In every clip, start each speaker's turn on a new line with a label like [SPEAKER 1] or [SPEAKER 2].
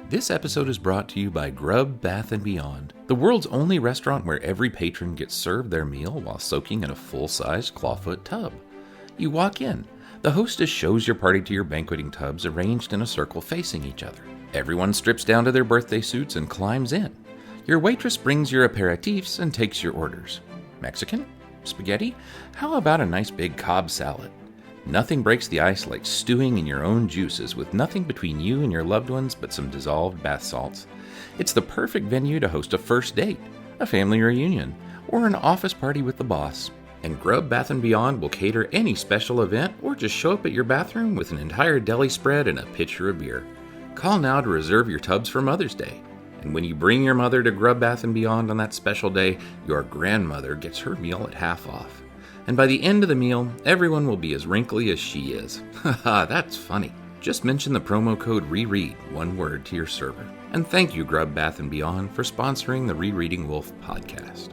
[SPEAKER 1] This episode is brought to you by Grub Bath & Beyond, the world's only restaurant where every patron gets served their meal while soaking in a full-sized clawfoot tub. You walk in. The hostess shows your party to your banqueting tubs arranged in a circle facing each other. Everyone strips down to their birthday suits and climbs in. Your waitress brings your aperitifs and takes your orders. Mexican? Spaghetti? How about a nice big Cobb salad? Nothing breaks the ice like stewing in your own juices with nothing between you and your loved ones but some dissolved bath salts. It's the perfect venue to host a first date, a family reunion, or an office party with the boss. And Grub Bath & Beyond will cater any special event or just show up at your bathroom with an entire deli spread and a pitcher of beer. Call now to reserve your tubs for Mother's Day. And when you bring your mother to Grub Bath & Beyond on that special day, your grandmother gets her meal at half off. And by the end of the meal, everyone will be as wrinkly as she is. Haha, that's funny. Just mention the promo code REREAD, one word, to your server. And thank you, Grub Bath & Beyond, for sponsoring the Rereading Wolfe podcast.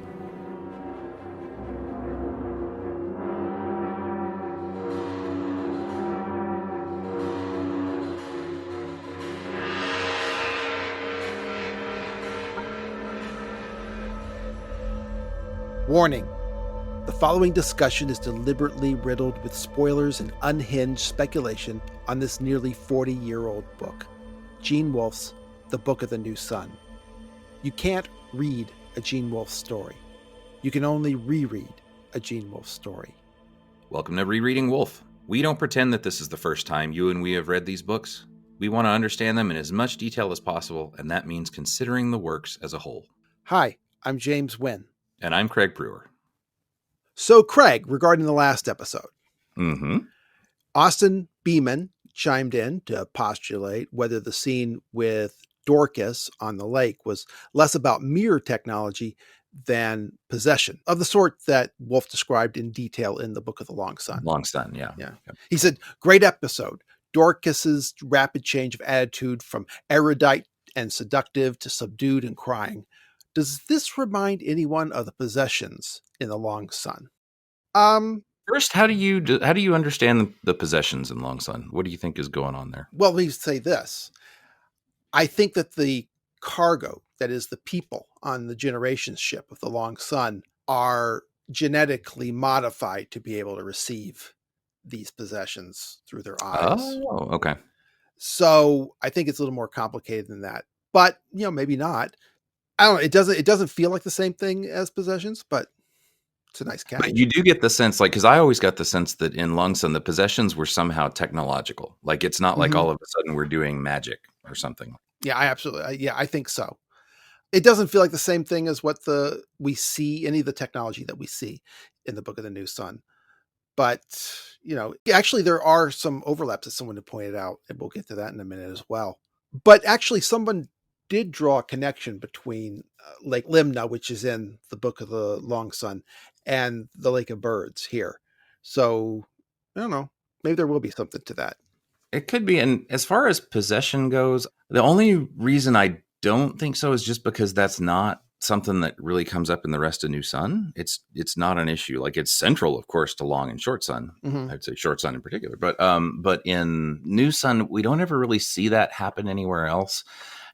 [SPEAKER 2] Warning. The following discussion is deliberately riddled with spoilers and unhinged speculation on this nearly 40-year-old book, Gene Wolfe's The Book of the New Sun. You can't read a Gene Wolfe story. You can only reread a Gene Wolfe story.
[SPEAKER 1] Welcome to Rereading Wolfe. We don't pretend that this is the first time you and we have read these books. We want to understand them in as much detail as possible, and that means considering the works as a whole.
[SPEAKER 2] Hi, I'm James Wynn.
[SPEAKER 1] And I'm Craig Brewer.
[SPEAKER 2] So, Craig, regarding the last episode,
[SPEAKER 1] Mm-hmm.
[SPEAKER 2] Austin Beeman chimed in to postulate whether the scene with Dorcas on the lake was less about mirror technology than possession, of the sort that Wolfe described in detail in the Book of the Long Sun.
[SPEAKER 1] Long Sun, yeah.
[SPEAKER 2] He said, great episode. Dorcas's rapid change of attitude from erudite and seductive to subdued and crying. Does this remind anyone of the possessions in the Long Sun?
[SPEAKER 1] First, how do you understand the possessions in Long Sun? What do you think is going on there?
[SPEAKER 2] Well, let me say this. I think that the cargo, that is the people on the Generations ship of the Long Sun, are genetically modified to be able to receive these possessions through their eyes.
[SPEAKER 1] Oh, okay.
[SPEAKER 2] So I think it's a little more complicated than that. But, maybe not. I don't know. It doesn't feel like the same thing as possessions, but it's a nice catch.
[SPEAKER 1] But you do get the sense, because I always got the sense that in Long Sun, the possessions were somehow technological. Like, it's not like all of a sudden we're doing magic or something.
[SPEAKER 2] Yeah, I think so. It doesn't feel like the same thing as what we see, any of the technology that we see in the Book of the New Sun. But, actually there are some overlaps that someone had pointed out, and we'll get to that in a minute as well. But actually someone did draw a connection between Lake Limna, which is in the Book of the Long Sun, and the Lake of Birds here. So, I don't know. Maybe there will be something to that.
[SPEAKER 1] It could be. And as far as possession goes, the only reason I don't think so is just because that's not something that really comes up in the rest of New Sun. It's not an issue. Like, it's central, of course, to Long and Short Sun.
[SPEAKER 2] Mm-hmm.
[SPEAKER 1] I'd say Short Sun in particular. But in New Sun, we don't ever really see that happen anywhere else.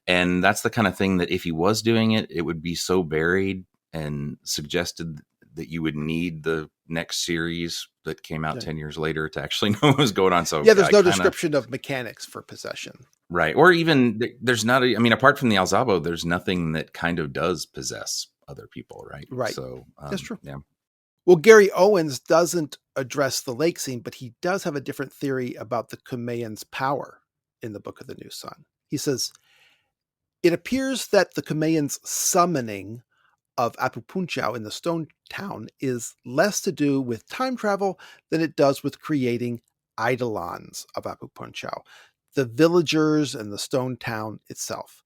[SPEAKER 1] And that's the kind of thing that if he was doing it, it would be so buried and suggested that you would need the next series that came out 10 years later to actually know what was going on. So
[SPEAKER 2] there's no description of mechanics for possession.
[SPEAKER 1] Right. Or even there's not, apart from the Alzabo, there's nothing that kind of does possess other people. Right.
[SPEAKER 2] Right.
[SPEAKER 1] So
[SPEAKER 2] that's true.
[SPEAKER 1] Yeah.
[SPEAKER 2] Well, Gary Owens doesn't address the lake scene, but he does have a different theory about the Kumeyan's power in the Book of the New Sun. He says, it appears that the Kumeyan's summoning of Apupunchau in the Stone Town is less to do with time travel than it does with creating eidolons of Apupunchau, the villagers and the Stone Town itself.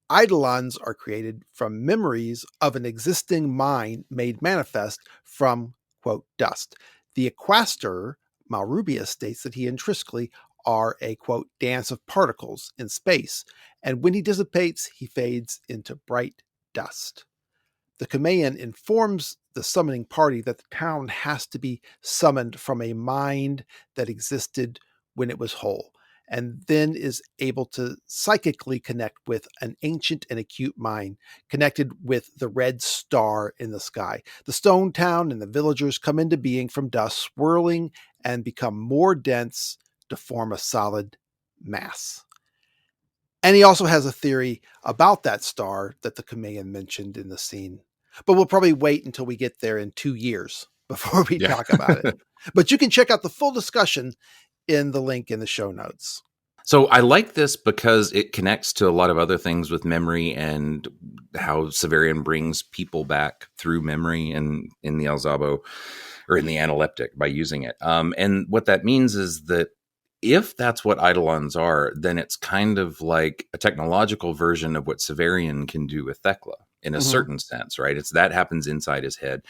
[SPEAKER 2] Eidolons are created from memories of an existing mind made manifest from, quote, dust. The Equaster, Malrubius, states that he and Triskley are a, quote, dance of particles in space, and when he dissipates, he fades into bright dust. The Kumeyan informs the summoning party that the town has to be summoned from a mind that existed when it was whole, and then is able to psychically connect with an ancient and acute mind connected with the red star in the sky. The stone town and the villagers come into being from dust, swirling and become more dense to form a solid mass. And he also has a theory about that star that the chameleon mentioned in the scene. But we'll probably wait until we get there in 2 years before we talk about it. But you can check out the full discussion in the link in the show notes.
[SPEAKER 1] So I like this because it connects to a lot of other things with memory and how Severian brings people back through memory in the El Zabo or in the analeptic by using it. And what that means is that if that's what Eidolons are, then it's kind of like a technological version of what Severian can do with Thekla in a certain sense, right? It's that happens inside his head.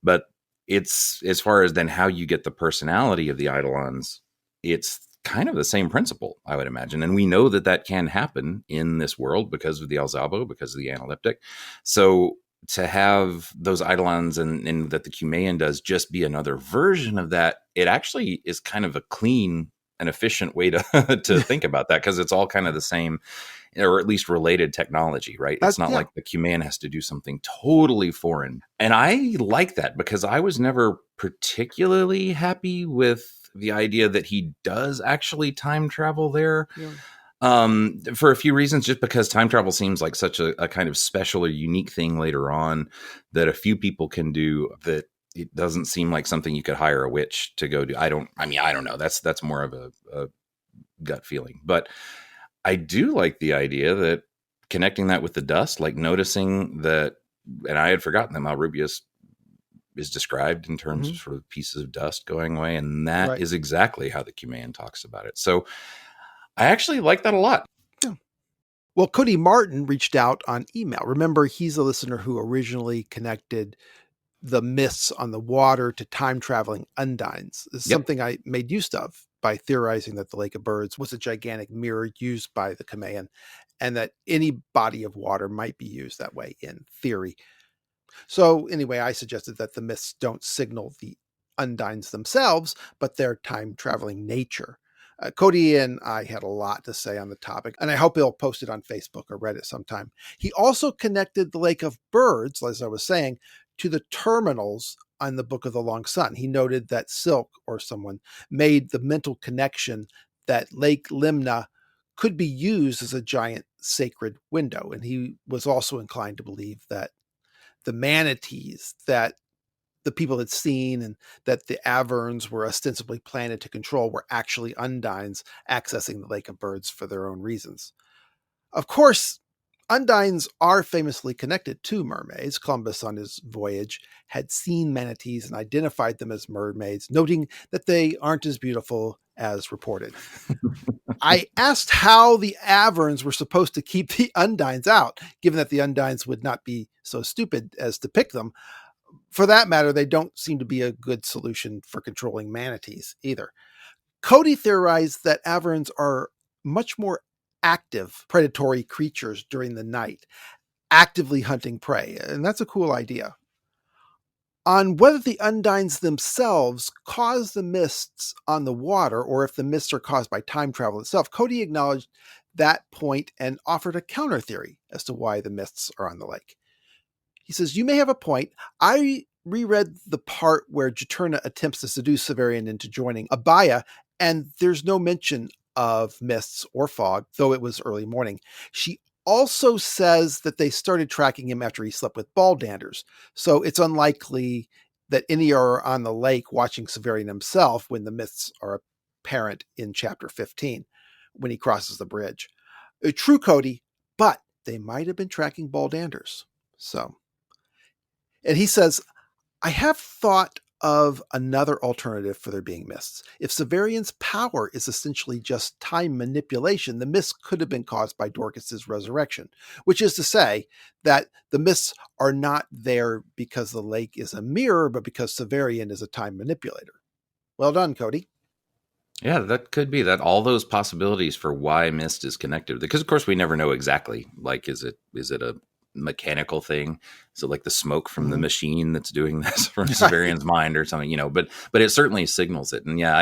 [SPEAKER 1] But it's as far as then how you get the personality of the Eidolons, it's kind of the same principle, I would imagine. And we know that that can happen in this world because of the El Zabo, because of the analeptic. So to have those Eidolons and that the Cumaean does just be another version of that, it actually is kind of a clean and efficient way to to think about that, because it's all kind of the same, or at least related technology, right? It's not like the Cumaean has to do something totally foreign. And I like that because I was never particularly happy with the idea that he does actually time travel there. For a few reasons, just because time travel seems like such a kind of special or unique thing later on that a few people can do, that it doesn't seem like something you could hire a witch to go do. I don't know. That's more of a gut feeling, but I do like the idea that connecting that with the dust, like noticing that, and I had forgotten that Malrubius is described in terms of sort of pieces of dust going away. And that is exactly how the Cumaean talks about it. So I actually like that a lot.
[SPEAKER 2] Yeah. Well, Cody Martin reached out on email. Remember, he's a listener who originally connected the mists on the water to time-traveling undines. This is something I made use of by theorizing that the Lake of Birds was a gigantic mirror used by the Cumaean, and that any body of water might be used that way in theory. So anyway, I suggested that the mists don't signal the undines themselves, but their time-traveling nature. Cody and I had a lot to say on the topic, and I hope he'll post it on Facebook or Reddit sometime. He also connected the Lake of Birds, as I was saying, to the terminals on the Book of the Long Sun. He noted that Silk, or someone, made the mental connection that Lake Limna could be used as a giant sacred window. And he was also inclined to believe that the manatees that the people had seen and that the Averns were ostensibly planted to control were actually undines accessing the Lake of Birds for their own reasons. Of course, undines are famously connected to mermaids. Columbus on his voyage had seen manatees and identified them as mermaids, noting that they aren't as beautiful as reported. I asked how the Averns were supposed to keep the undines out, given that the undines would not be so stupid as to pick them. For that matter, they don't seem to be a good solution for controlling manatees either. Cody theorized that Averns are much more active predatory creatures during the night, actively hunting prey, and that's a cool idea. On whether the undines themselves cause the mists on the water, or if the mists are caused by time travel itself, Cody acknowledged that point and offered a counter theory as to why the mists are on the lake. He says, "You may have a point. I reread the part where Juturna attempts to seduce Severian into joining Agia, and there's no mention of mists or fog, though it was early morning. She also says that they started tracking him after he slept with balldanders, so it's unlikely that any are on the lake watching Severian himself when the mists are apparent in chapter 15, when he crosses the bridge. True, Cody, but they might have been tracking balldanders." So... And he says, "I have thought of another alternative for there being mists. If Severian's power is essentially just time manipulation, the mists could have been caused by Dorcas's resurrection, which is to say that the mists are not there because the lake is a mirror, but because Severian is a time manipulator." Well done, Cody.
[SPEAKER 1] Yeah, that could be that. All those possibilities for why mist is connected, because of course we never know exactly. Like, is it a mechanical thing? So like the smoke from the machine that's doing this from Severian's mind or something, but it certainly signals it. And yeah,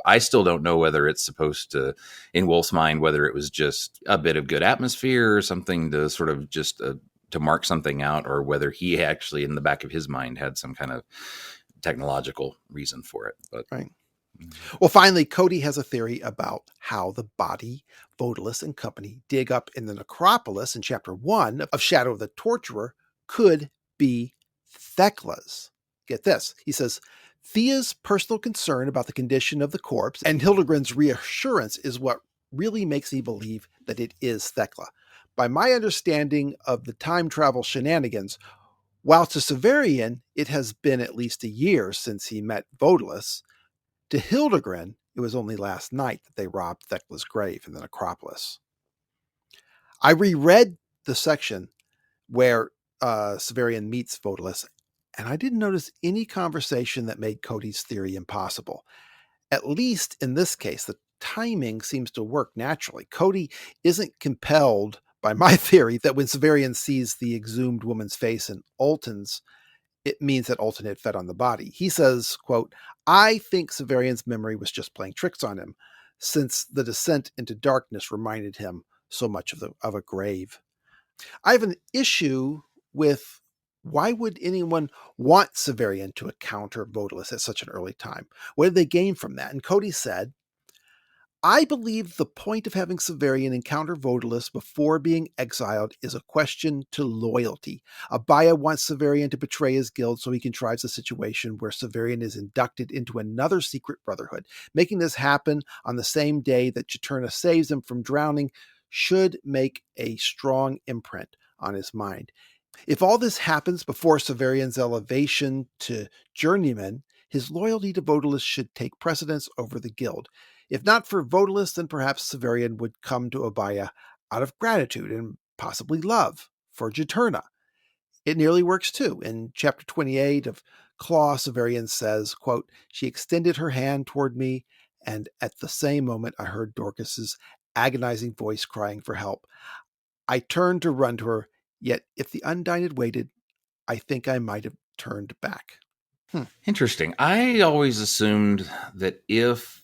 [SPEAKER 1] I still don't know whether it's supposed to, in Wolfe's mind, whether it was just a bit of good atmosphere or something to sort of just to mark something out, or whether he actually in the back of his mind had some kind of technological reason for it. But
[SPEAKER 2] right. Well, finally, Cody has a theory about how the body Vodalus and company dig up in the necropolis in chapter 1 of Shadow of the Torturer could be Thecla's. Get this. He says, Thea's personal concern about the condition of the corpse and Hildegard's reassurance is what really makes me believe that it is Thecla. By my understanding of the time travel shenanigans, while to Severian it has been at least a year since he met Vodalus, to Hildegard, it was only last night that they robbed Thecla's grave in the necropolis. I reread the section where Severian meets Vodalus, and I didn't notice any conversation that made Cody's theory impossible. At least in this case, the timing seems to work naturally. Cody isn't compelled by my theory that when Severian sees the exhumed woman's face in Alton's, it means that Alton had fed on the body. He says, quote, I think Severian's memory was just playing tricks on him, since the descent into darkness reminded him so much of a grave. I have an issue with why would anyone want Severian to encounter Vodalus at such an early time? What did they gain from that? And Cody said, I believe the point of having Severian encounter Vodalus before being exiled is a question to loyalty. Agia wants Severian to betray his guild so he contrives a situation where Severian is inducted into another secret brotherhood. Making this happen on the same day that Juturna saves him from drowning should make a strong imprint on his mind. If all this happens before Severian's elevation to journeyman, his loyalty to Vodalus should take precedence over the guild. If not for Vodalus, then perhaps Severian would come to Agia out of gratitude and possibly love for Juturna. It nearly works too. In chapter 28 of Claw, Severian says, quote, she extended her hand toward me, and at the same moment I heard Dorcas's agonizing voice crying for help. I turned to run to her, yet if the Undine had waited, I think I might have turned back.
[SPEAKER 1] Interesting. I always assumed that if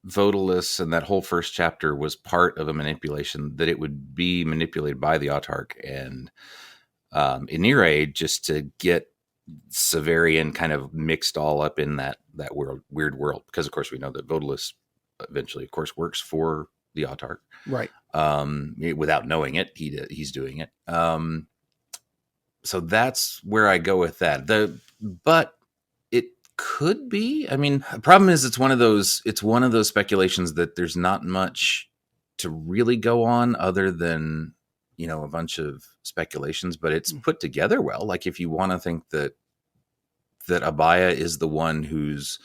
[SPEAKER 1] Vodalus and that whole first chapter was part of a manipulation, that it would be manipulated by the Autarch and Inire just to get Severian kind of mixed all up in that weird world. Because, of course, we know that Vodalus eventually, of course, works for the Autarch.
[SPEAKER 2] Right.
[SPEAKER 1] Without knowing it, he's doing it. So that's where I go with that. But it could be. I mean, the problem is it's one of those speculations that there's not much to really go on other than, a bunch of speculations, but it's put together well. Like if you want to think that Agia is the one who's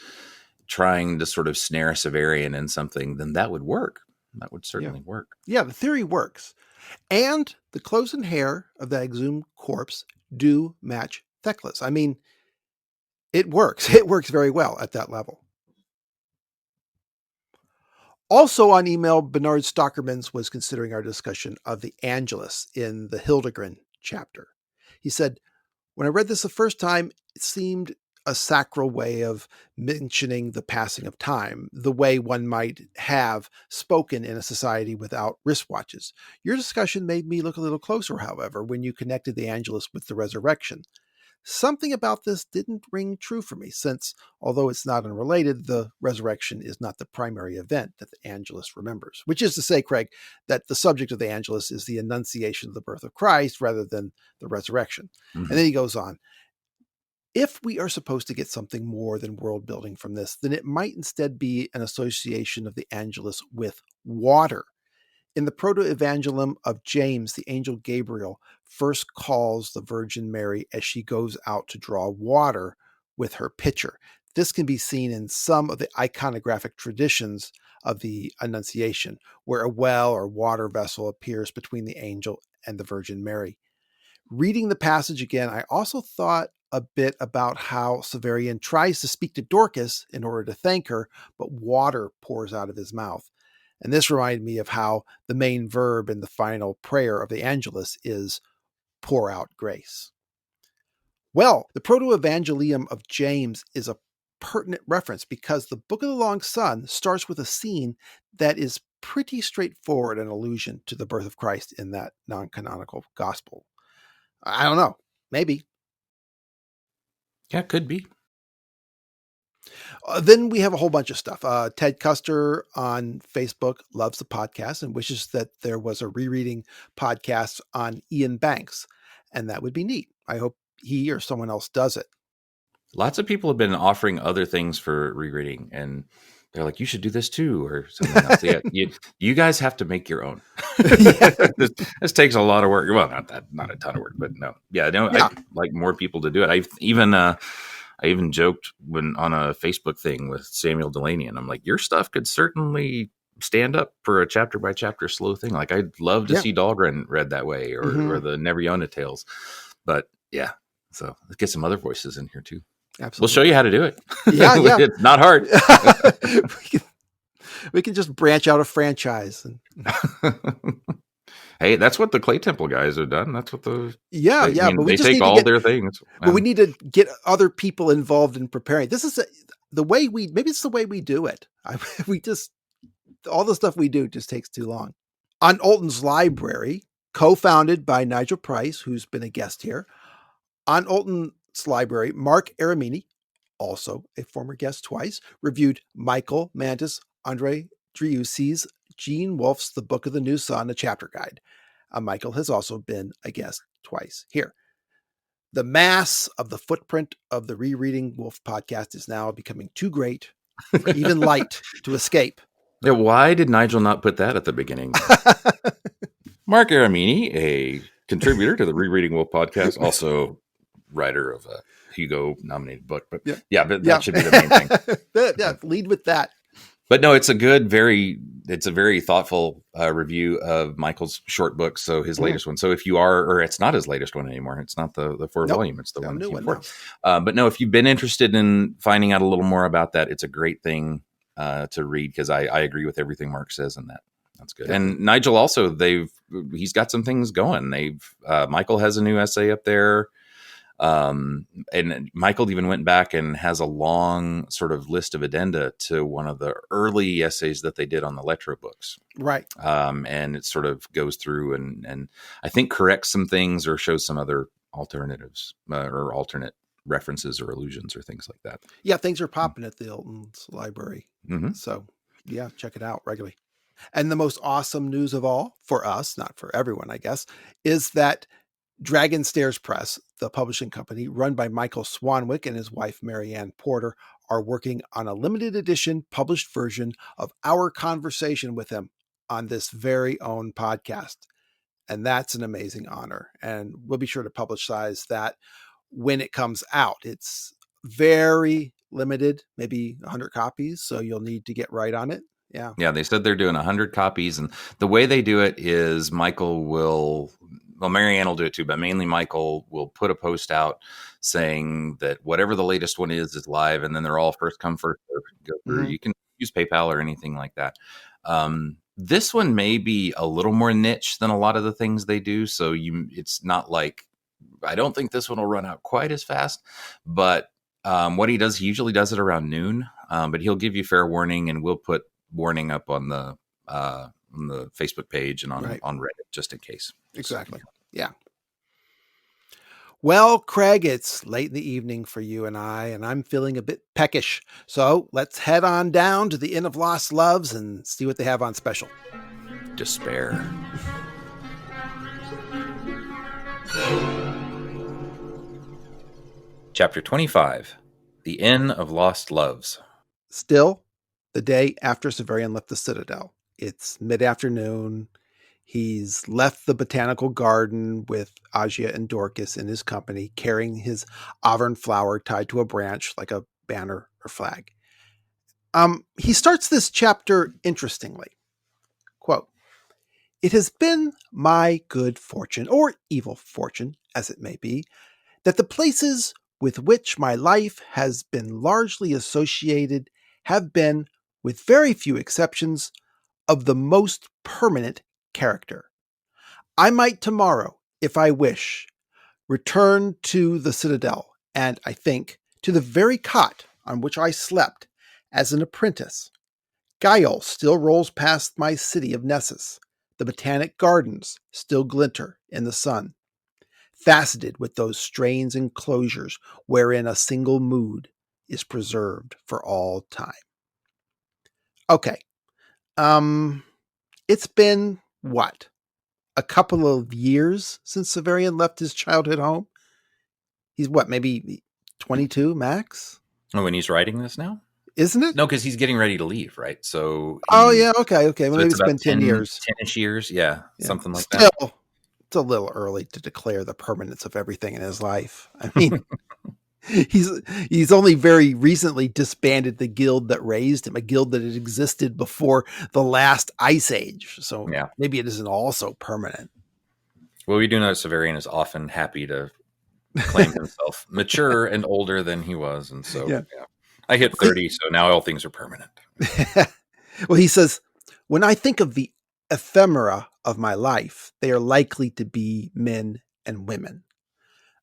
[SPEAKER 1] trying to sort of snare Severian in something, then that would work. That would certainly work.
[SPEAKER 2] Yeah, the theory works. And the clothes and hair of the exhumed corpse do match Thecla's. I mean, it works. It works very well at that level. Also on email, Bernard Stockermans was considering our discussion of the Angelus in the Hildegard chapter. He said, when I read this the first time, it seemed a sacral way of mentioning the passing of time, the way one might have spoken in a society without wristwatches. Your discussion made me look a little closer, however, when you connected the Angelus with the resurrection. Something about this didn't ring true for me, since, although it's not unrelated, the resurrection is not the primary event that the Angelus remembers. Which is to say, Craig, that the subject of the Angelus is the annunciation of the birth of Christ rather than the resurrection. Mm-hmm. And then he goes on. If we are supposed to get something more than world building from this, then it might instead be an association of the Angelus with water. In the proto-evangelium of James, the angel Gabriel first calls the Virgin Mary as she goes out to draw water with her pitcher. This can be seen in some of the iconographic traditions of the Annunciation, where a well or water vessel appears between the angel and the Virgin Mary. Reading the passage again, I also thought a bit about how Severian tries to speak to Dorcas in order to thank her, but water pours out of his mouth. And this reminded me of how the main verb in the final prayer of the Angelus is pour out grace. Well, the proto-evangelium of James is a pertinent reference because the Book of the Long Sun starts with a scene that is pretty straightforward, an allusion to the birth of Christ in that non-canonical gospel. I don't know. Maybe.
[SPEAKER 1] Yeah, could be.
[SPEAKER 2] Then we have a whole bunch of stuff. Ted Custer on Facebook loves the podcast and wishes that there was a rereading podcast on Ian Banks. And that would be neat. I hope he or someone else does it.
[SPEAKER 1] Lots of people have been offering other things for rereading, and they're like, you should do this too, or something else. Yeah, you guys have to make your own. This takes a lot of work. Well, not a ton of work, but no. Yeah, no,
[SPEAKER 2] Yeah.
[SPEAKER 1] I'd like more people to do it. I even joked when on a Facebook thing with Samuel Delaney, and I'm like, your stuff could certainly stand up for a chapter by chapter slow thing. Like, I'd love to see Dahlgren read that way, or the Never Tales. But yeah, so let's get some other voices in here too.
[SPEAKER 2] Absolutely.
[SPEAKER 1] We'll show you how to do it.
[SPEAKER 2] Yeah.
[SPEAKER 1] It's not hard.
[SPEAKER 2] we can just branch out a franchise.
[SPEAKER 1] Hey, that's what the Clay Temple guys have done. That's what
[SPEAKER 2] but we
[SPEAKER 1] they
[SPEAKER 2] just
[SPEAKER 1] take all their things.
[SPEAKER 2] But we need to get other people involved in preparing. This is the way maybe it's the way we do it. All the stuff we do just takes too long. On Alton's Library, co-founded by Nigel Price, who's been a guest here. On Alton's Library, Mark Aramini, also a former guest twice, reviewed Michael Mantis, Andre Driussi's Gene Wolfe's The Book of the New Sun, a chapter guide. Michael has also been a guest twice here. The mass of the footprint of the Rereading Wolfe podcast is now becoming too great for even light to escape.
[SPEAKER 1] Yeah, why did Nigel not put that at the beginning? Mark Aramini, a contributor to the Rereading Wolfe podcast, also writer of a Hugo-nominated book. But that should be the main thing.
[SPEAKER 2] Lead with that.
[SPEAKER 1] But no, it's a very thoughtful review of Michael's short book. So his latest one. So if you are, or it's not his latest one anymore. It's not the 4-volume. It's the one
[SPEAKER 2] new one.
[SPEAKER 1] But no, if you've been interested in finding out a little more about that, it's a great thing to read, because I agree with everything Mark says in that. That's good. And Nigel also, he's got some things going. Michael has a new essay up there. And Michael even went back and has a long sort of list of addenda to one of the early essays that they did on the Electro books.
[SPEAKER 2] Right.
[SPEAKER 1] And it sort of goes through and I think corrects some things or shows some other alternatives or alternate references or allusions or things like that.
[SPEAKER 2] Yeah. Things are popping at the Alton's Library.
[SPEAKER 1] Mm-hmm.
[SPEAKER 2] So yeah, check it out regularly. And the most awesome news of all for us, not for everyone, I guess, is that Dragon Stairs Press, the publishing company run by Michael Swanwick and his wife, Marianne Porter, are working on a limited edition published version of our conversation with him on this very own podcast. And that's an amazing honor. And we'll be sure to publicize that when it comes out. It's very limited, maybe 100 copies. So you'll need to get right on it. Yeah.
[SPEAKER 1] Yeah. They said they're doing 100 copies. And the way they do it is Marianne will do it too, but mainly Michael will put a post out saying that whatever the latest one is live, and then they're all first come, first serve. Go through. Mm-hmm. You can use PayPal or anything like that. This one may be a little more niche than a lot of the things they do. So it's not like, I don't think this one will run out quite as fast, but what he does, he usually does it around noon, but he'll give you fair warning, and we'll put warning up on the Facebook page and on Reddit just in case.
[SPEAKER 2] Exactly. Yeah. Well, Craig, it's late in the evening for you and I'm feeling a bit peckish. So let's head on down to the Inn of Lost Loves and see what they have on special.
[SPEAKER 1] Despair. Chapter 25, The Inn of Lost Loves.
[SPEAKER 2] Still, the day after Severian left the Citadel. It's mid-afternoon. He's left the botanical garden with Agia and Dorcas in his company, carrying his auburn flower tied to a branch like a banner or flag. He starts this chapter interestingly. Quote, "It has been my good fortune, or evil fortune, as it may be, that the places with which my life has been largely associated have been, with very few exceptions, of the most permanent character. I might tomorrow, if I wish, return to the Citadel, and, I think, to the very cot on which I slept as an apprentice. Guile still rolls past my city of Nessus. The botanic gardens still glitter in the sun, faceted with those strange enclosures wherein a single mood is preserved for all time. Okay. It's been what? A couple of years since Severian left his childhood home? He's what, maybe 22 max?
[SPEAKER 1] Oh, and he's writing this now?
[SPEAKER 2] Isn't it?
[SPEAKER 1] No, because he's getting ready to leave, right? So
[SPEAKER 2] Oh,
[SPEAKER 1] he's
[SPEAKER 2] yeah. Okay. Well,
[SPEAKER 1] so
[SPEAKER 2] maybe
[SPEAKER 1] it's
[SPEAKER 2] it's
[SPEAKER 1] about
[SPEAKER 2] been 10 years.
[SPEAKER 1] 10-ish years. Yeah,
[SPEAKER 2] Yeah.
[SPEAKER 1] something like that.
[SPEAKER 2] Still, it's a little early to declare the permanence of everything in his life. I mean, he's only very recently disbanded the guild that raised him, a guild that had existed before the last ice age. So
[SPEAKER 1] Yeah.
[SPEAKER 2] maybe it isn't also permanent.
[SPEAKER 1] Well, we do know Severian is often happy to claim himself mature and older than he was. And so,
[SPEAKER 2] Yeah.
[SPEAKER 1] I hit 30, so now all things are permanent.
[SPEAKER 2] Well, he says, when I think of the ephemera of my life, they are likely to be men and women.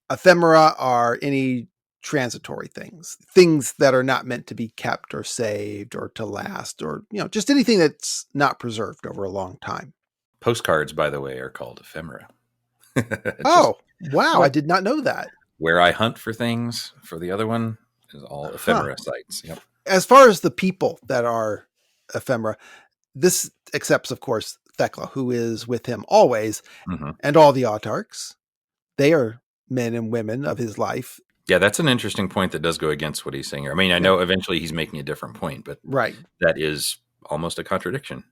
[SPEAKER 2] Ephemera are any transitory things that are not meant to be kept or saved or to last, or just anything that's not preserved over a long time.
[SPEAKER 1] Postcards, by the way, are called ephemera. Just
[SPEAKER 2] Oh, wow. I did not know that.
[SPEAKER 1] where I hunt for things for the other one is all ephemera sites. Yep.
[SPEAKER 2] As far as the people that are ephemera, this accepts, of course, Thecla, who is with him always, and all the autarchs. They are men and women of his life.
[SPEAKER 1] Yeah, that's an interesting point that does go against what he's saying here. I mean, I know eventually he's making a different point, but that is almost a contradiction.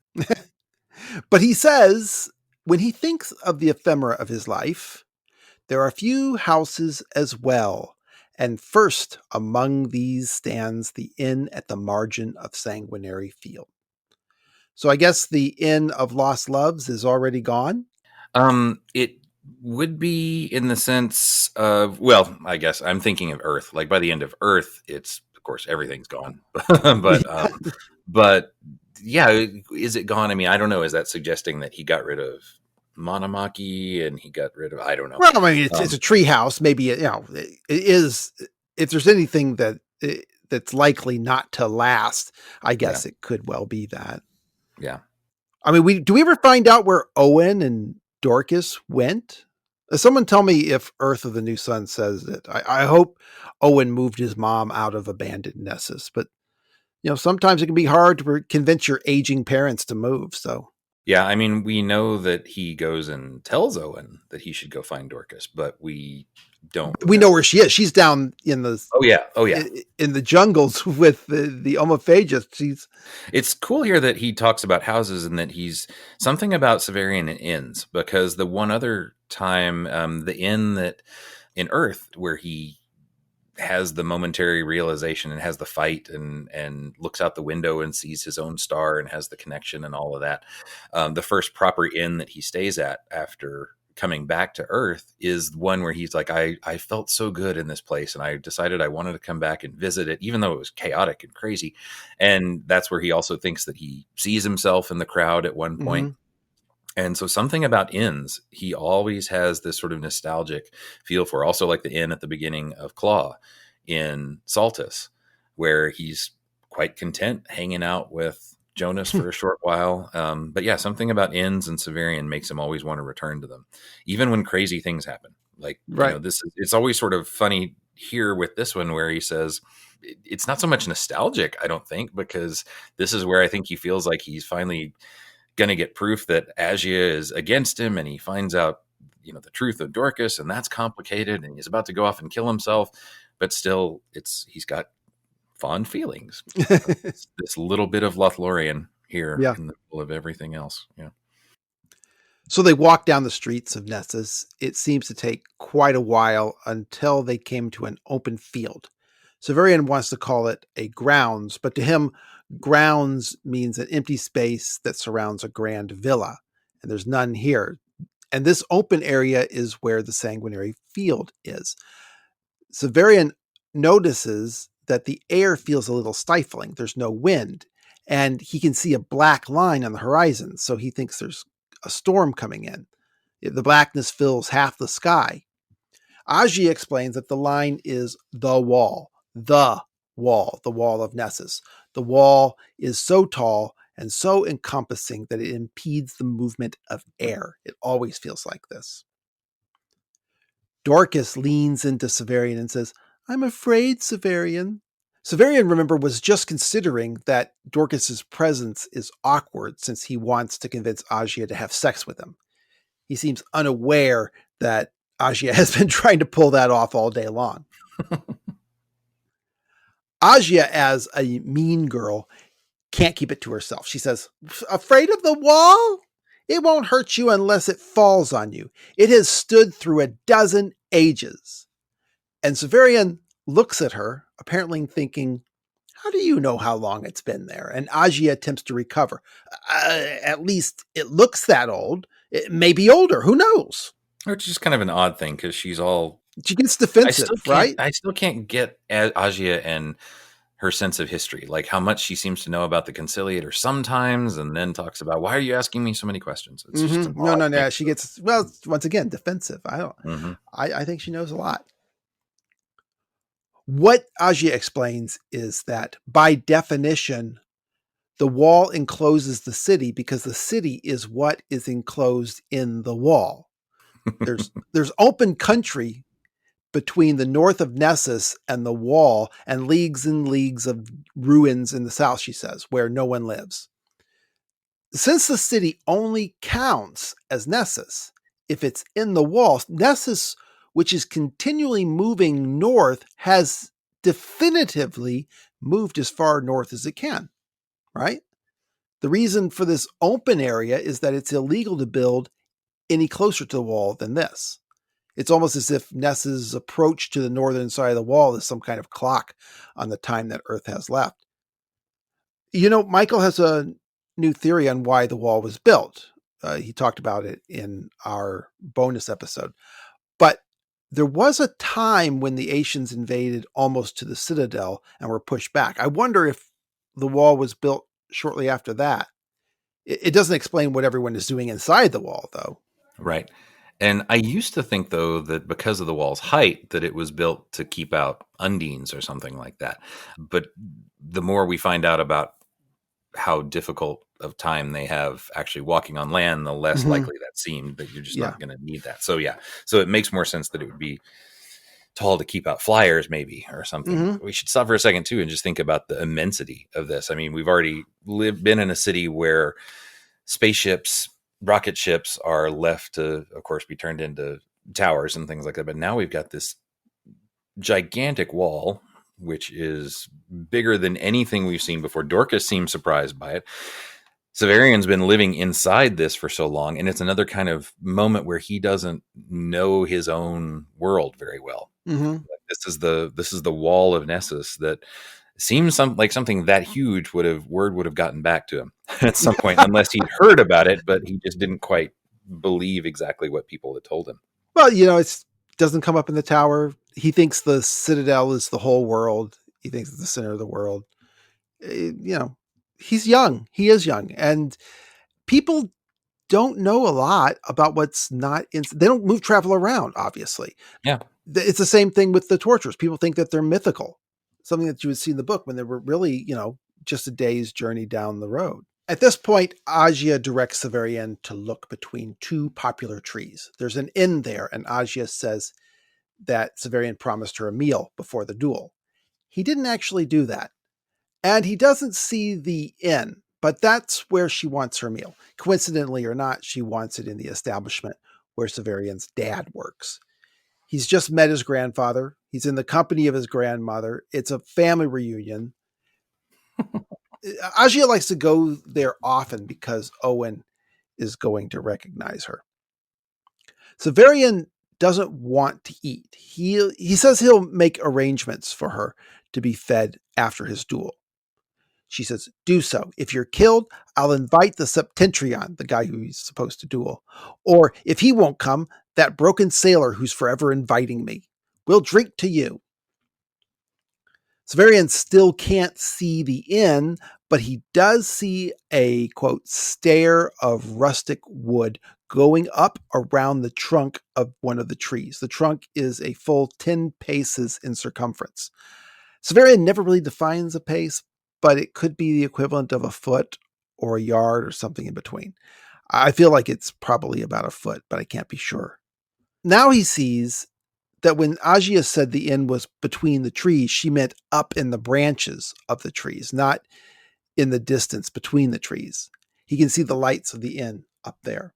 [SPEAKER 2] But he says, when he thinks of the ephemera of his life, there are few houses as well, and first among these stands the inn at the margin of Sanguinary Field. So I guess the Inn of Lost Loves is already gone?
[SPEAKER 1] It would be in the sense of, well, I guess I'm thinking of Earth. Like by the end of Earth, it's, of course, everything's gone. but yeah, is it gone? I mean, I don't know. Is that suggesting that he got rid of Monomaki and he got rid of, I don't know.
[SPEAKER 2] Well, I mean, it's a tree house. Maybe, it is, if there's anything that's likely not to last, I guess it could well be that.
[SPEAKER 1] Yeah.
[SPEAKER 2] I mean, do we ever find out where Owen and Dorcas went? Someone tell me if Earth of the New Sun says it. I hope Owen moved his mom out of abandoned Nessus, but sometimes it can be hard to convince your aging parents to move. So
[SPEAKER 1] yeah, I mean, we know that he goes and tells Owen that he should go find Dorcas, but we don't.
[SPEAKER 2] We know where she is. She's down in the in the jungles with the Omophagus.
[SPEAKER 1] It's cool here that he talks about houses and that he's something about Severian and inns, because the one other time, the inn that in Earth where he has the momentary realization and has the fight and looks out the window and sees his own star and has the connection and all of that. The first proper inn that he stays at after coming back to Earth is one where he's like, I felt so good in this place and I decided I wanted to come back and visit it, even though it was chaotic and crazy. And that's where he also thinks that he sees himself in the crowd at one point. Mm-hmm. And so something about inns, he always has this sort of nostalgic feel for, also like the inn at the beginning of Claw in Saltus, where he's quite content hanging out with Jonas for a short while. But yeah, something about inns and Severian makes him always want to return to them, even when crazy things happen. Like, it's always sort of funny here with this one where he says, it's not so much nostalgic, I don't think, because this is where I think he feels like he's finally going to get proof that Agia is against him, and he finds out, the truth of Dorcas, and that's complicated, and he's about to go off and kill himself, but still he's got fond feelings. this little bit of Lothlorien here in the middle of everything else. Yeah.
[SPEAKER 2] So they walk down the streets of Nessus. It seems to take quite a while until they came to an open field. Severian wants to call it a grounds, but to him, grounds means an empty space that surrounds a grand villa, and there's none here. And this open area is where the Sanguinary Field is. Severian notices that the air feels a little stifling. There's no wind, and he can see a black line on the horizon, so he thinks there's a storm coming in. The blackness fills half the sky. Agia explains that the line is the wall, the wall, the wall of Nessus. The wall is so tall and so encompassing that it impedes the movement of air. It always feels like this. Dorcas leans into Severian and says, I'm afraid, Severian. Severian, remember, was just considering that Dorcas's presence is awkward since he wants to convince Agia to have sex with him. He seems unaware that Agia has been trying to pull that off all day long. Agia, as a mean girl, can't keep it to herself. She says, afraid of the wall? It won't hurt you unless it falls on you. It has stood through a dozen ages. And Severian looks at her, apparently thinking, how do you know how long it's been there? And Agia attempts to recover. At least it looks that old. It may be older. Who knows?
[SPEAKER 1] Which is kind of an odd thing because she
[SPEAKER 2] gets defensive, right?
[SPEAKER 1] I still can't get Agia and her sense of history, like how much she seems to know about the Conciliator sometimes, and then talks about, why are you asking me so many questions? It's just
[SPEAKER 2] no. She gets, once again, defensive. I think she knows a lot. What Agia explains is that by definition, the wall encloses the city because the city is what is enclosed in the wall. There's open country between the north of Nessus and the wall, and leagues of ruins in the south, she says, where no one lives. Since the city only counts as Nessus if it's in the wall, Nessus, which is continually moving north, has definitively moved as far north as it can, right? The reason for this open area is that it's illegal to build any closer to the wall than this. It's almost as if Nessus' approach to the northern side of the wall is some kind of clock on the time that Earth has left. You know, Michael has a new theory on why the wall was built. He talked about it in our bonus episode. But there was a time when the Asians invaded almost to the citadel and were pushed back. I wonder if the wall was built shortly after that. It doesn't explain what everyone is doing inside the wall, though.
[SPEAKER 1] Right. And I used to think, though, that because of the wall's height, that it was built to keep out undines or something like that. But the more we find out about how difficult of time they have actually walking on land, the less likely that seemed that you're just not going to need that. So, so it makes more sense that it would be tall to keep out flyers, maybe, or something. We should stop for a second, too, and just think about the immensity of this. I mean, we've already been in a city where spaceships, rocket ships are left to, of course, be turned into towers and things like that. But now we've got this gigantic wall, which is bigger than anything we've seen before. Dorcas seems surprised by it. Severian's been living inside this for so long, and it's another kind of moment where he doesn't know his own world very well. This is the wall of Nessus that seems like something that huge would have gotten back to him at some point, unless he'd heard about it, but he just didn't quite believe exactly what people had told him.
[SPEAKER 2] Well, it doesn't come up in the tower. He thinks the citadel is the whole world. He thinks it's the center of the world. He's young. He is young. And people don't know a lot about what's not in. They don't travel around, obviously.
[SPEAKER 1] Yeah.
[SPEAKER 2] It's the same thing with the tortures. People think that they're mythical, something that you would see in the book when they were really, just a day's journey down the road. At this point, Agia directs Severian to look between two popular trees. There's an inn there, and Agia says that Severian promised her a meal before the duel. He didn't actually do that. And he doesn't see the inn, but that's where she wants her meal. Coincidentally or not, she wants it in the establishment where Severian's dad works. He's just met his grandfather. He's in the company of his grandmother. It's a family reunion. Agia likes to go there often because Owen is going to recognize her. Severian doesn't want to eat. He says he'll make arrangements for her to be fed after his duel. She says, do so. If you're killed, I'll invite the Septentrion, the guy who he's supposed to duel. Or if he won't come, that broken sailor who's forever inviting me. We'll drink to you. Severian still can't see the inn, but he does see a, quote, stair of rustic wood going up around the trunk of one of the trees. The trunk is a full 10 paces in circumference. Severian never really defines a pace, but it could be the equivalent of a foot or a yard or something in between. I feel like it's probably about a foot, but I can't be sure. Now he sees that when Agia said the inn was between the trees, she meant up in the branches of the trees, not in the distance between the trees. He can see the lights of the inn up there.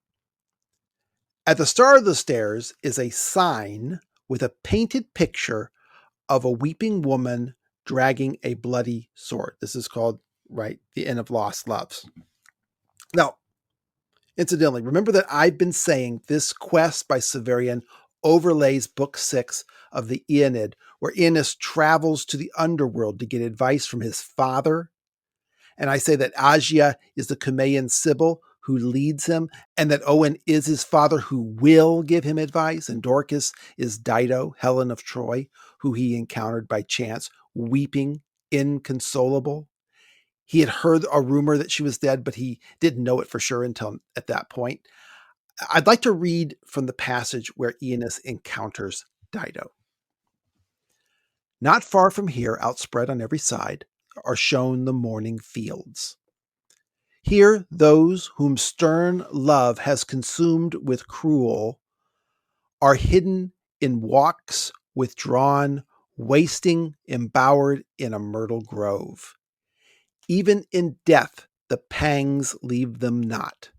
[SPEAKER 2] At the start of the stairs is a sign with a painted picture of a weeping woman dragging a bloody sword. This is called, right, the Inn of Lost Loves. Now, incidentally, remember that I've been saying this quest by Severian overlays book 6 of the Aeneid, where Aeneas travels to the underworld to get advice from his father. And I say that Agia is the Cumaean Sibyl who leads him, and that Owen is his father who will give him advice, and Dorcas is Dido, Helen of Troy, who he encountered by chance, weeping, inconsolable. He had heard a rumor that she was dead, but he didn't know it for sure until at that point. I'd like to read from the passage where Aeneas encounters Dido. Not far from here, outspread on every side, are shown the morning fields. Here those whom stern love has consumed with cruel are hidden in walks withdrawn, wasting, embowered in a myrtle grove. Even in death the pangs leave them not.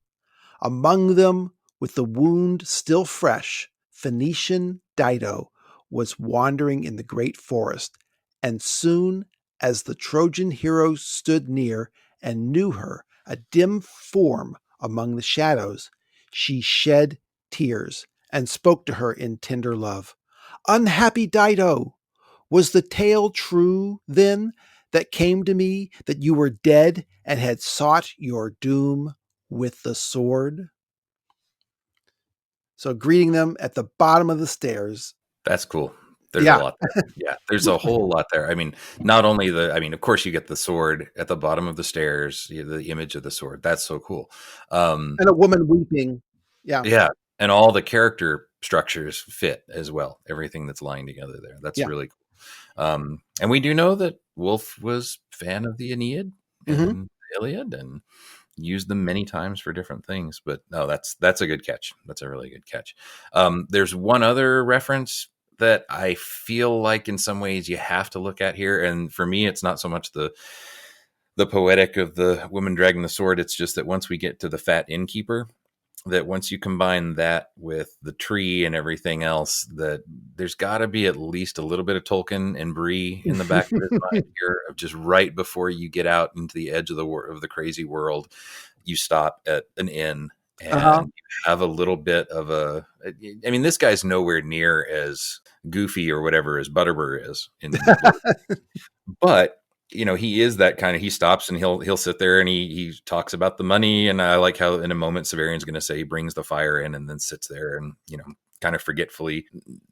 [SPEAKER 2] Among them, with the wound still fresh, Phoenician Dido was wandering in the great forest, and soon as the Trojan hero stood near and knew her, a dim form among the shadows, she shed tears and spoke to her in tender love. Unhappy Dido, was the tale true, then, that came to me that you were dead and had sought your doom with the sword? So, greeting them at the bottom of the stairs.
[SPEAKER 1] That's cool. There's a
[SPEAKER 2] Yeah.
[SPEAKER 1] lot there. Yeah, there's a whole lot there. I mean, not only of course, you get the sword at the bottom of the stairs, the image of the sword. That's so cool.
[SPEAKER 2] And a woman weeping. Yeah.
[SPEAKER 1] Yeah, and all the character structures fit as well. Everything that's lying together there. That's
[SPEAKER 2] Yeah.
[SPEAKER 1] really cool. And we do know that Wolfe was fan of the Aeneid
[SPEAKER 2] Mm-hmm.
[SPEAKER 1] and the Iliad and used them many times for different things. But no, that's a good catch. That's a really good catch. There's one other reference that I feel like in some ways you have to look at here, and for me, it's not so much the poetic of the woman dragging the sword. It's just that once we get to the fat innkeeper, that once you combine that with the tree and everything else, that there's got to be at least a little bit of Tolkien and Bree in the back of his mind here, of just right before you get out into the edge of the crazy world, you stop at an inn
[SPEAKER 2] Uh-huh.
[SPEAKER 1] and you have a little bit of a. I mean, this guy's nowhere near as goofy or whatever as Butterbur is in Lord, but he is that kind of. He stops and he'll sit there and he talks about the money, and I like how in a moment Severian's going to say he brings the fire in and then sits there and kind of forgetfully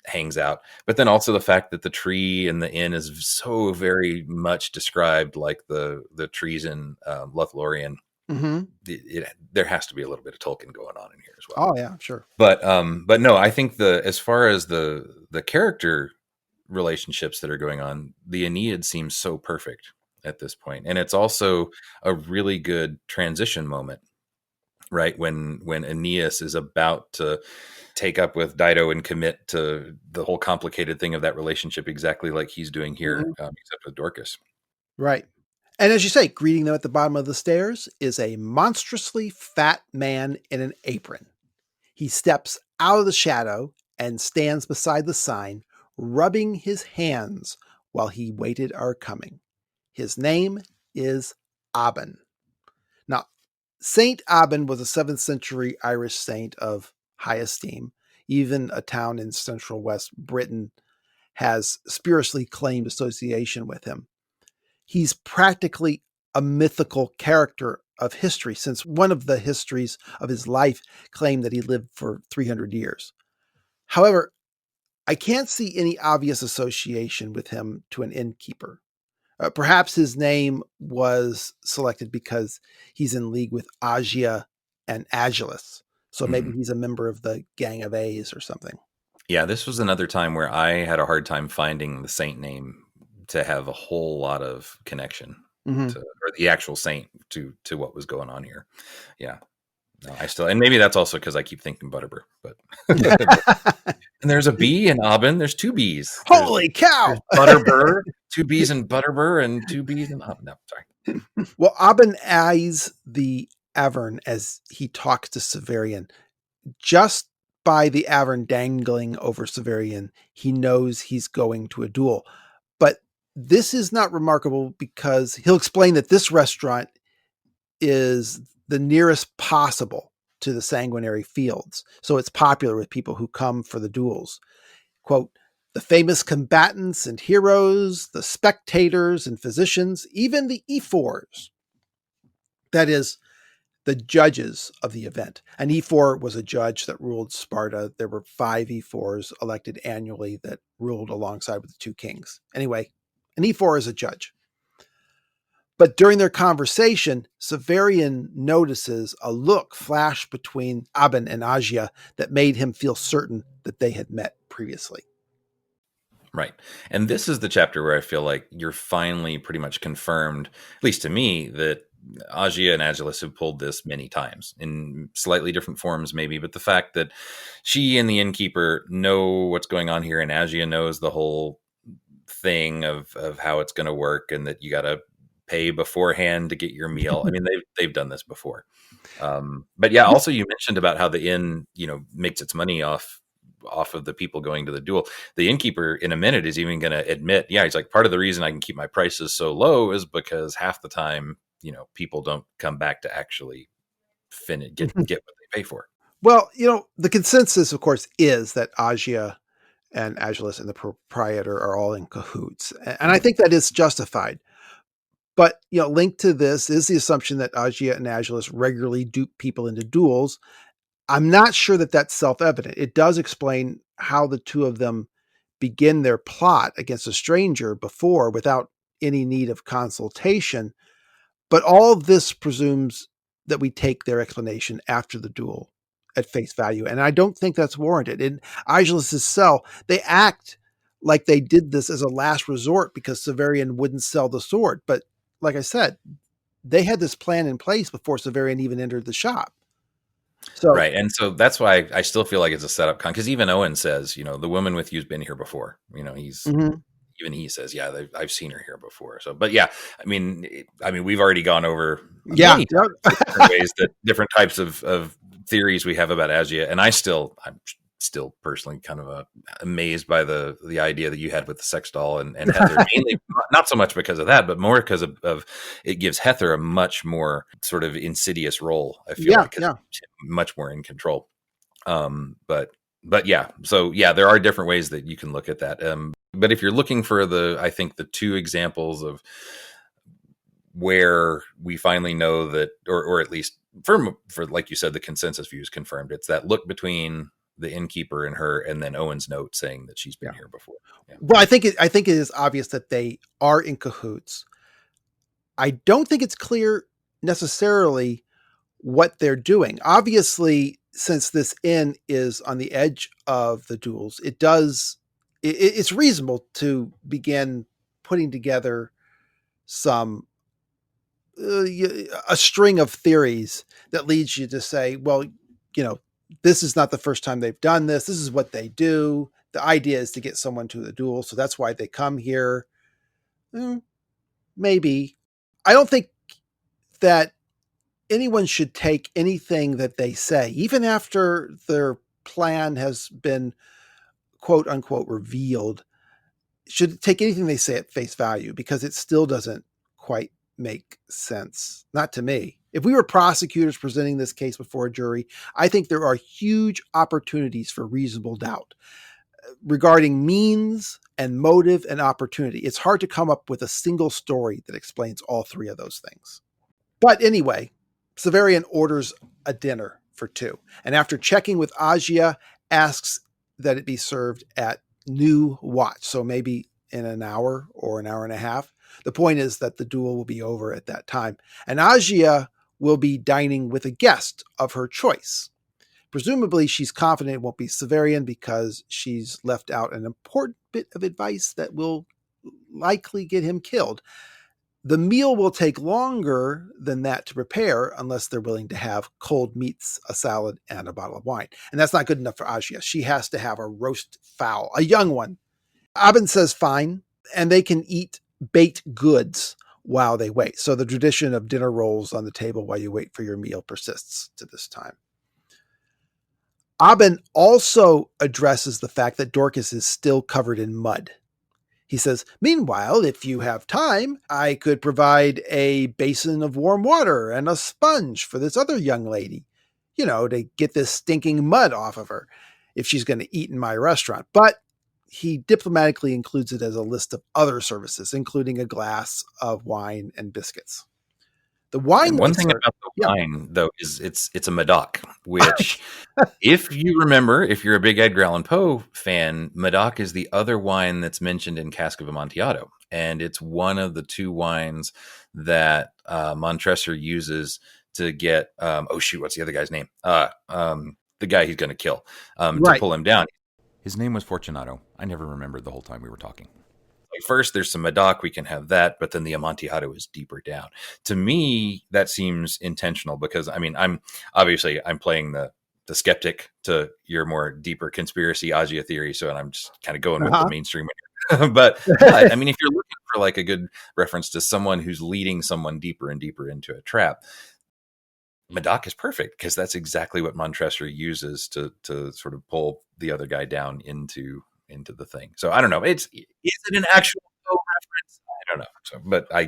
[SPEAKER 1] hangs out. But then also the fact that the tree in the inn is so very much described like the trees in Lothlorien.
[SPEAKER 2] Mm-hmm.
[SPEAKER 1] There has to be a little bit of Tolkien going on in here as well.
[SPEAKER 2] Oh, yeah, sure.
[SPEAKER 1] But no, I think as far as the character relationships that are going on, the Aeneid seems so perfect at this point, and it's also a really good transition moment, right? When Aeneas is about to take up with Dido and commit to the whole complicated thing of that relationship, exactly like he's doing here,
[SPEAKER 2] Mm-hmm.
[SPEAKER 1] except with Dorcas.
[SPEAKER 2] Right. And as you say, greeting them at the bottom of the stairs is a monstrously fat man in an apron. He steps out of the shadow and stands beside the sign, rubbing his hands while he waited our coming. His name is Aben. Now, Saint Aben was a 7th century Irish saint of high esteem. Even a town in central West Britain has spuriously claimed association with him. He's practically a mythical character of history, since one of the histories of his life claimed that he lived for 300 years. However, I can't see any obvious association with him to an innkeeper. Perhaps his name was selected because he's in league with Agia and Agilus. So maybe he's a member of the Gang of A's or something.
[SPEAKER 1] Yeah, this was another time where I had a hard time finding the saint name to have a whole lot of connection
[SPEAKER 2] Mm-hmm.
[SPEAKER 1] to, or the actual saint to what was going on here. Yeah. No, I still, and maybe that's also because I keep thinking Butterbur, but and there's a bee in Aubin. There's two bees.
[SPEAKER 2] Holy cow!
[SPEAKER 1] There's Butterbur, two bees in Butterbur, and two bees in Aubin. No, sorry.
[SPEAKER 2] Well, Aubin eyes the Avern as he talks to Severian. Just by the Avern dangling over Severian, he knows he's going to a duel. But this is not remarkable because he'll explain that this restaurant is the nearest possible to the sanguinary fields. So it's popular with people who come for the duels. Quote, the famous combatants and heroes, the spectators and physicians, even the ephors. That is, the judges of the event. An ephor was a judge that ruled Sparta. There were 5 ephors elected annually that ruled alongside with the 2 kings. Anyway, an ephor is a judge. But during their conversation, Severian notices a look flash between Aubin and Agia that made him feel certain that they had met previously.
[SPEAKER 1] Right. And this is the chapter where I feel like you're finally pretty much confirmed, at least to me, that Agia and Agilus have pulled this many times in slightly different forms, maybe. But the fact that she and the innkeeper know what's going on here, and Agia knows the whole thing of how it's going to work, and that you got to pay beforehand to get your meal. I mean, they've done this before. But yeah, also you mentioned about how the inn, makes its money off of the people going to the duel. The innkeeper in a minute is even going to admit, yeah, he's like, part of the reason I can keep my prices so low is because half the time, people don't come back to actually get what they pay for.
[SPEAKER 2] Well, the consensus, of course, is that Agia and Agilus and the proprietor are all in cahoots. And I think that is justified. But, linked to this is the assumption that Agia and Agilus regularly dupe people into duels. I'm not sure that that's self-evident. It does explain how the two of them begin their plot against a stranger before without any need of consultation. But all of this presumes that we take their explanation after the duel at face value. And I don't think that's warranted. In Agilus's cell, they act like they did this as a last resort because Severian wouldn't sell the sword. But like I said, they had this plan in place before Severian even entered the shop. So,
[SPEAKER 1] right. And so that's why I still feel like it's a setup because even Owen says, the woman with you's been here before. Even he says, yeah, I've seen her here before. So, but yeah, I mean, we've already gone over many times different ways that different types of theories we have about Agia. And I'm still personally kind of amazed by the idea that you had with the sex doll and Heather, mainly not so much because of that, but more because of it gives Heather a much more sort of insidious role. I feel like much more in control. But yeah, so yeah, there are different ways that you can look at that. But if you're looking for I think the 2 examples of where we finally know that, or at least for like you said, the consensus view is confirmed. It's that look between the innkeeper and her, and then Owen's note saying that she's been here before. Yeah.
[SPEAKER 2] Well, I think it is obvious that they are in cahoots. I don't think it's clear necessarily what they're doing. Obviously, since this inn is on the edge of the duels, it's reasonable to begin putting together a string of theories that leads you to say, well, this is not the first time they've done this. This is what they do. The idea is to get someone to the duel. So that's why they come here. Maybe. I don't think that anyone should take anything that they say, even after their plan has been quote unquote revealed, should take anything they say at face value because it still doesn't quite make sense. Not to me. If we were prosecutors presenting this case before a jury, I think there are huge opportunities for reasonable doubt regarding means and motive and opportunity. It's hard to come up with a single story that explains all 3 of those things. But anyway, Severian orders a dinner for 2. And after checking with Agia, asks that it be served at new watch. So maybe in an hour or an hour and a half. The point is that the duel will be over at that time. And Agia will be dining with a guest of her choice. Presumably, she's confident it won't be Severian because she's left out an important bit of advice that will likely get him killed. The meal will take longer than that to prepare unless they're willing to have cold meats, a salad, and a bottle of wine. And that's not good enough for Agia. She has to have a roast fowl, a young one. Abin says fine, and they can eat baked goods while they wait. So the tradition of dinner rolls on the table while you wait for your meal persists to this time. Abin also addresses the fact that Dorcas is still covered in mud. He says, meanwhile, if you have time, I could provide a basin of warm water and a sponge for this other young lady, to get this stinking mud off of her if she's going to eat in my restaurant. But he diplomatically includes it as a list of other services, including a glass of wine and biscuits. The wine.
[SPEAKER 1] And one thing about the wine, though, is it's a Medoc, which, if you remember, if you're a big Edgar Allan Poe fan, Medoc is the other wine that's mentioned in Cask of Amontillado, and it's one of the two wines that Montresor uses to get. What's the other guy's name? The guy he's going to kill to pull him down. His name was Fortunato. I never remembered the whole time we were talking. First, there's some Medoc, we can have that, but then the Amontillado is deeper down. To me, that seems intentional because, I'm playing the skeptic to your more deeper conspiracy Agia theory, so I'm just kind of going with the mainstream. but if you're looking for like a good reference to someone who's leading someone deeper and deeper into a trap, Medoc is perfect because that's exactly what Montresor uses to sort of pull the other guy down into the thing. So I don't know. Is it an actual reference? I don't know. So, but I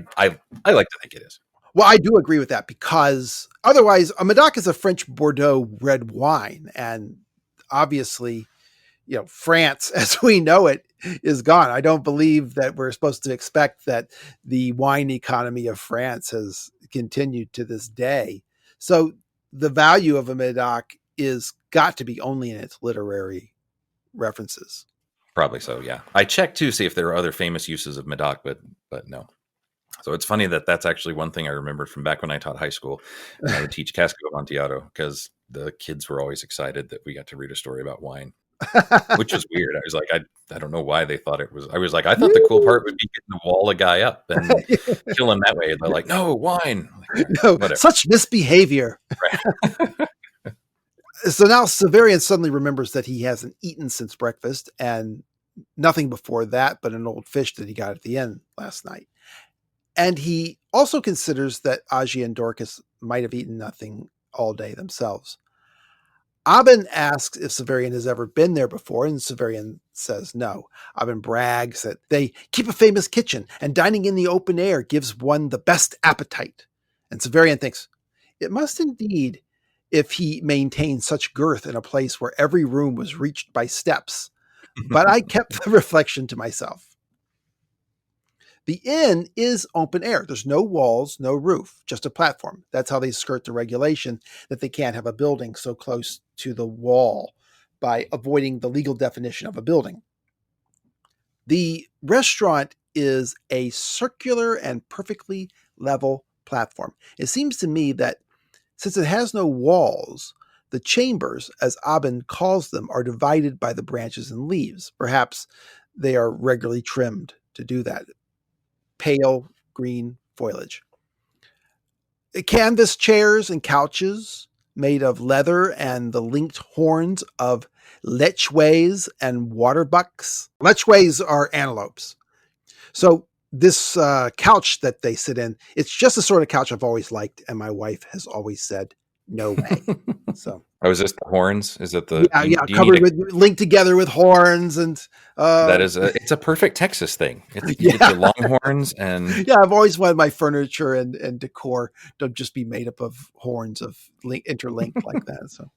[SPEAKER 1] like to think it is.
[SPEAKER 2] Well, I do agree with that because otherwise, a Medoc is a French Bordeaux red wine, and obviously, France as we know it is gone. I don't believe that we're supposed to expect that the wine economy of France has continued to this day. So the value of a Medoc is got to be only in its literary references.
[SPEAKER 1] Probably so, yeah. I checked to see if there are other famous uses of Medoc, but no. So it's funny that that's actually one thing I remember from back when I taught high school. And I would teach Cask of Amontillado because the kids were always excited that we got to read a story about wine, which was weird. I was like, I don't know why they thought it was. I was like, I thought the cool part would be getting to wall a guy up and kill him that way. And they're like, no, wine. Like,
[SPEAKER 2] no, such misbehavior.
[SPEAKER 1] Right.
[SPEAKER 2] So now Severian suddenly remembers that he hasn't eaten since breakfast and nothing before that but an old fish that he got at the inn last night. And he also considers that Agia and Dorcas might have eaten nothing all day themselves. Abin asks if Severian has ever been there before, and Severian says no. Abin brags that they keep a famous kitchen, and dining in the open air gives one the best appetite. And Severian thinks, it must indeed, if he maintained such girth in a place where every room was reached by steps. But I kept the reflection to myself. The inn is open air. There's no walls, no roof, just a platform. That's how they skirt the regulation that they can't have a building so close to the wall by avoiding the legal definition of a building. The restaurant is a circular and perfectly level platform. It seems to me that since it has no walls, the chambers, as Abin calls them, are divided by the branches and leaves. Perhaps they are regularly trimmed to do that. Pale green foliage. Canvas chairs and couches made of leather and the linked horns of lechways and waterbucks. Lechways are antelopes. So this couch that they sit in, it's just the sort of couch I've always liked, and my wife has always said, no way. So,
[SPEAKER 1] is this the horns? Is it the
[SPEAKER 2] covered with linked together with horns and
[SPEAKER 1] that is it's a perfect Texas thing. You get your long horns and
[SPEAKER 2] I've always wanted my furniture and decor to just be made up of horns of interlinked like that. So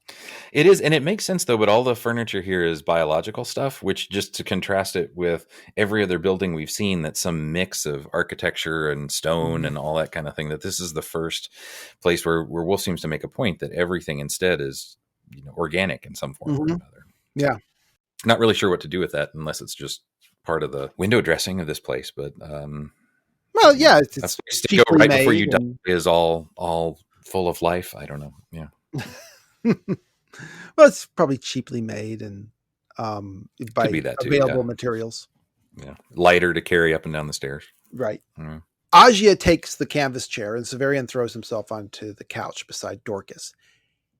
[SPEAKER 1] it is, and it makes sense though. But all the furniture here is biological stuff, which just to contrast it with every other building we've seen, that's some mix of architecture and stone and all that kind of thing. That this is the first place where Wolfe seems to make a point that everything instead is organic in some form or another.
[SPEAKER 2] Yeah.
[SPEAKER 1] Not really sure what to do with that unless it's just part of the window dressing of this place. But
[SPEAKER 2] well, yeah, it's
[SPEAKER 1] to go right before you die is all full of life. I don't know. Yeah.
[SPEAKER 2] Well, it's probably cheaply made and by
[SPEAKER 1] that too,
[SPEAKER 2] available materials.
[SPEAKER 1] Yeah. Lighter to carry up and down the stairs.
[SPEAKER 2] Right.
[SPEAKER 1] Mm.
[SPEAKER 2] Agia takes the canvas chair, and Severian throws himself onto the couch beside Dorcas.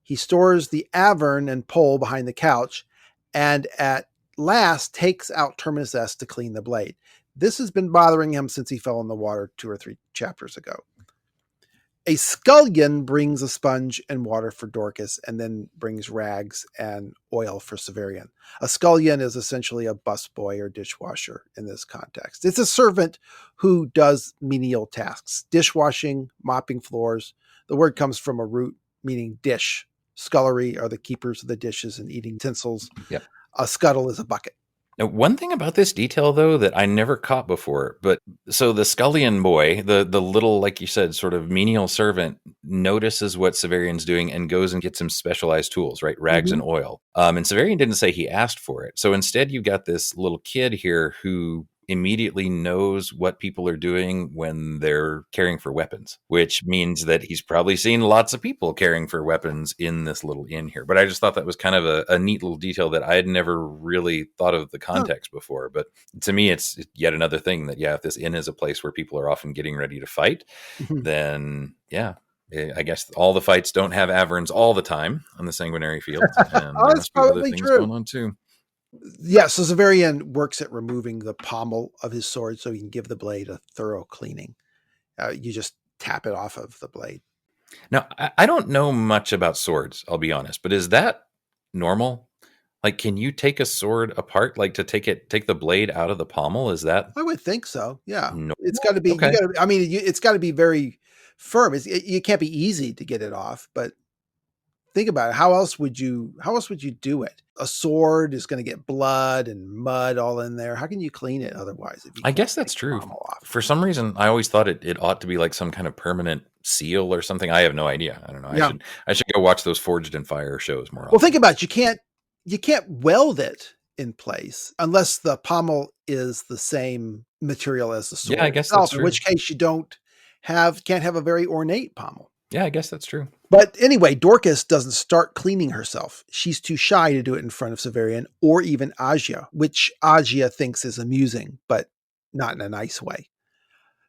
[SPEAKER 2] He stores the Avern and pole behind the couch, and at last takes out Terminus S to clean the blade. This has been bothering him since he fell in the water 2 or 3 chapters ago. A scullion brings a sponge and water for Dorcas, and then brings rags and oil for Severian. A scullion is essentially a busboy or dishwasher in this context. It's a servant who does menial tasks, dishwashing, mopping floors. The word comes from a root meaning dish. Scullery are the keepers of the dishes and eating utensils.
[SPEAKER 1] Yep.
[SPEAKER 2] A scuttle is a bucket.
[SPEAKER 1] Now, one thing about this detail, though, that I never caught before, but so the scullion boy, the little, like you said, sort of menial servant, notices what Severian's doing and goes and gets him specialized tools, right? Rags and oil. And Severian didn't say he asked for it. So instead, you got this little kid here who immediately knows what people are doing when they're caring for weapons, which means that he's probably seen lots of people caring for weapons in this little inn here. But I just thought that was kind of a neat little detail that I had never really thought of the context before. But to me, it's yet another thing that, yeah, if this inn is a place where people are often getting ready to fight, then yeah, I guess all the fights don't have Averns all the time on the Sanguinary Field, and there must be other things going on too.
[SPEAKER 2] Yeah, so Severian works at removing the pommel of his sword so he can give the blade a thorough cleaning. You just tap it off of the blade.
[SPEAKER 1] Now, I don't know much about swords, I'll be honest, but is that normal? Like, can you take a sword apart, like to take the blade out of the pommel? Is that?
[SPEAKER 2] I would think so. Yeah,
[SPEAKER 1] Normal?
[SPEAKER 2] it's got to be.
[SPEAKER 1] Okay.
[SPEAKER 2] It's got to be very firm. You can't be easy to get it off. But think about it. How else would you do it? A sword is going to get blood and mud all in there. How can you clean it otherwise? If you
[SPEAKER 1] I guess that's true. For some reason, I always thought it ought to be like some kind of permanent seal or something. I have no idea. I don't know.
[SPEAKER 2] Yeah.
[SPEAKER 1] I should go watch those Forged in Fire shows more often.
[SPEAKER 2] Well, think about it. You can't weld it in place unless the pommel is the same material as the sword.
[SPEAKER 1] Yeah, I guess that's true.
[SPEAKER 2] In which case you can't have a very ornate pommel.
[SPEAKER 1] Yeah, I guess that's true.
[SPEAKER 2] But anyway, Dorcas doesn't start cleaning herself. She's too shy to do it in front of Severian or even Agia, which Agia thinks is amusing, but not in a nice way.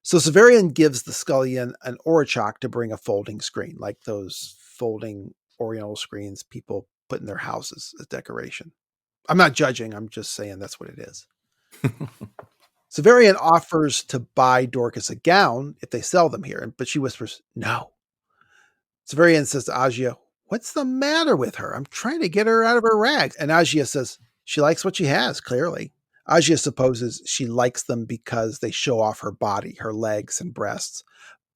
[SPEAKER 2] So Severian gives the scullion an Orichok to bring a folding screen, like those folding Oriental screens people put in their houses as decoration. I'm not judging. I'm just saying that's what it is. Severian offers to buy Dorcas a gown if they sell them here, but she whispers, no. Severian says to Agia, what's the matter with her? I'm trying to get her out of her rags. And Agia says, she likes what she has, clearly. Agia supposes she likes them because they show off her body, her legs and breasts.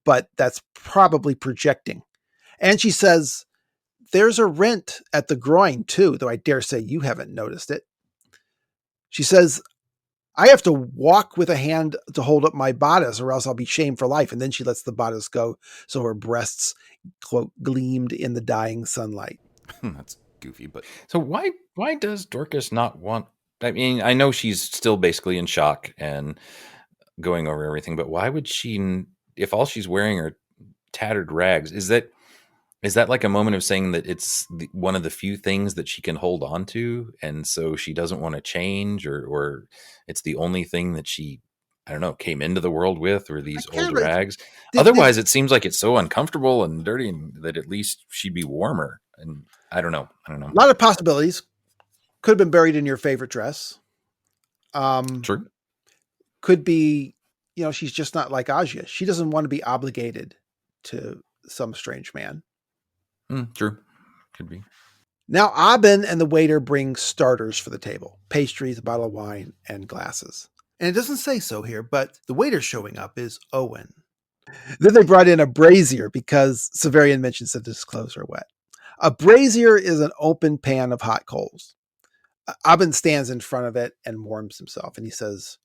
[SPEAKER 2] But that's probably projecting. And she says, there's a rent at the groin too, though I dare say you haven't noticed it. She says, I have to walk with a hand to hold up my bodice or else I'll be shamed for life. And then she lets the bodice go so her breasts, quote, gleamed in the dying sunlight.
[SPEAKER 1] That's goofy. But so why does Dorcas not want? I mean, I know she's still basically in shock and going over everything, but why would she, if all she's wearing are tattered rags, is that like a moment of saying that it's one of the few things that she can hold on to, and so she doesn't want to change, or it's the only thing that she, I don't know, came into the world with, or these old rags? Otherwise, it seems like it's so uncomfortable and dirty, and that at least she'd be warmer. And I don't know.
[SPEAKER 2] A lot of possibilities. Could have been buried in your favorite dress.
[SPEAKER 1] True.
[SPEAKER 2] Could be, she's just not like Agia. She doesn't want to be obligated to some strange man.
[SPEAKER 1] True. Could be.
[SPEAKER 2] Now, Abin and the waiter bring starters for the table. Pastries, a bottle of wine, and glasses. And it doesn't say so here, but the waiter showing up is Owen. Then they brought in a brazier because Severian mentions that his clothes are wet. A brazier is an open pan of hot coals. Abin stands in front of it and warms himself, and he says,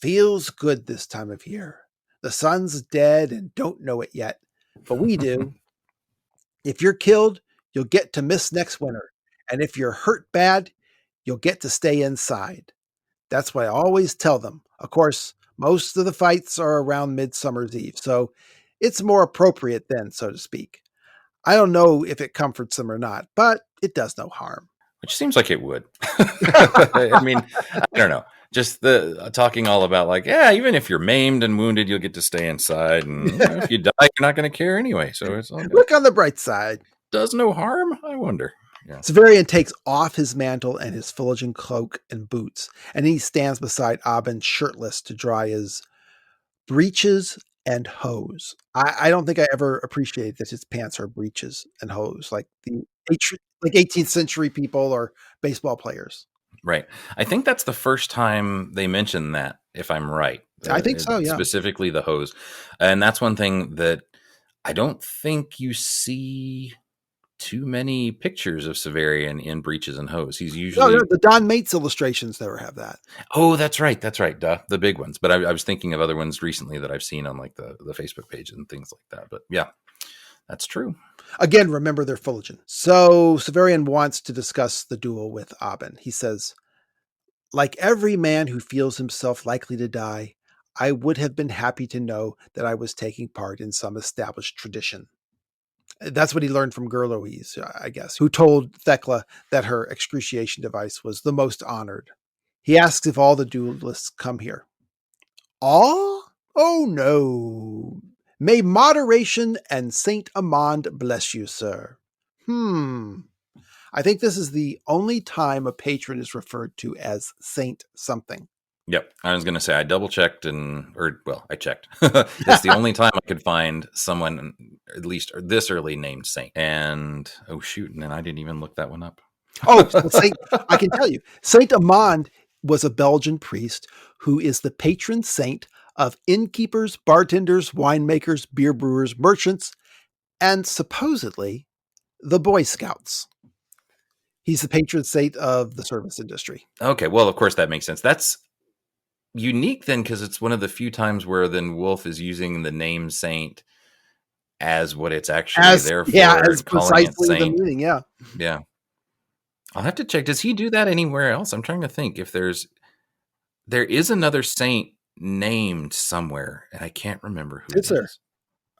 [SPEAKER 2] feels good this time of year. The sun's dead and don't know it yet, but we do. If you're killed, you'll get to miss next winter. And if you're hurt bad, you'll get to stay inside. That's what I always tell them. Of course, most of the fights are around Midsummer's Eve, so it's more appropriate then, so to speak. I don't know if it comforts them or not, but it does no harm.
[SPEAKER 1] Which seems like it would. I mean, I don't know. Just the talking all about like, yeah, even if you're maimed and wounded, you'll get to stay inside, and if you die, you're not going to care anyway. So it's all good.
[SPEAKER 2] Look on the bright side.
[SPEAKER 1] Does no harm, I wonder. Yeah.
[SPEAKER 2] Severian takes off his mantle and his Philogene cloak and boots, and he stands beside Abin shirtless to dry his breeches and hose. I don't think I ever appreciated that his pants are breeches and hose, like the 18th century people or baseball players.
[SPEAKER 1] Right. I think that's the first time they mention that, if I'm right.
[SPEAKER 2] I think so, yeah.
[SPEAKER 1] Specifically the hose. And that's one thing that I don't think you see too many pictures of Severian in breeches and hose. He's usually...
[SPEAKER 2] No, the Don Mates illustrations never have that.
[SPEAKER 1] Oh, that's right. That's right. Duh. The big ones. But I was thinking of other ones recently that I've seen on like the Facebook page and things like that. But yeah, that's true.
[SPEAKER 2] Again, remember they're Philogene. So Severian wants to discuss the duel with Abin. He says, like every man who feels himself likely to die, I would have been happy to know that I was taking part in some established tradition. That's what he learned from Gerloise, I guess, who told Thecla that her excruciation device was the most honored. He asks if all the duelists come here. All? Oh, no. May moderation and Saint Amand bless you, sir. I think this is the only time a patron is referred to as Saint something.
[SPEAKER 1] Yep. I was going to say, I double checked I checked. It's the only time I could find someone, at least this early, named Saint. And, oh shoot, and then I didn't even look that one up.
[SPEAKER 2] Oh, Saint, I can tell you. Saint Amand was a Belgian priest who is the patron saint of innkeepers, bartenders, winemakers, beer brewers, merchants, and supposedly the Boy Scouts. He's the patron saint of the service industry.
[SPEAKER 1] Okay, well, of course that makes sense. That's unique then, because it's one of the few times where then Wolfe is using the name Saint as what it's actually there for.
[SPEAKER 2] Yeah, as precisely the meaning, yeah.
[SPEAKER 1] Yeah. I'll have to check. Does he do that anywhere else? I'm trying to think if there is another saint named somewhere, and I can't remember who it is.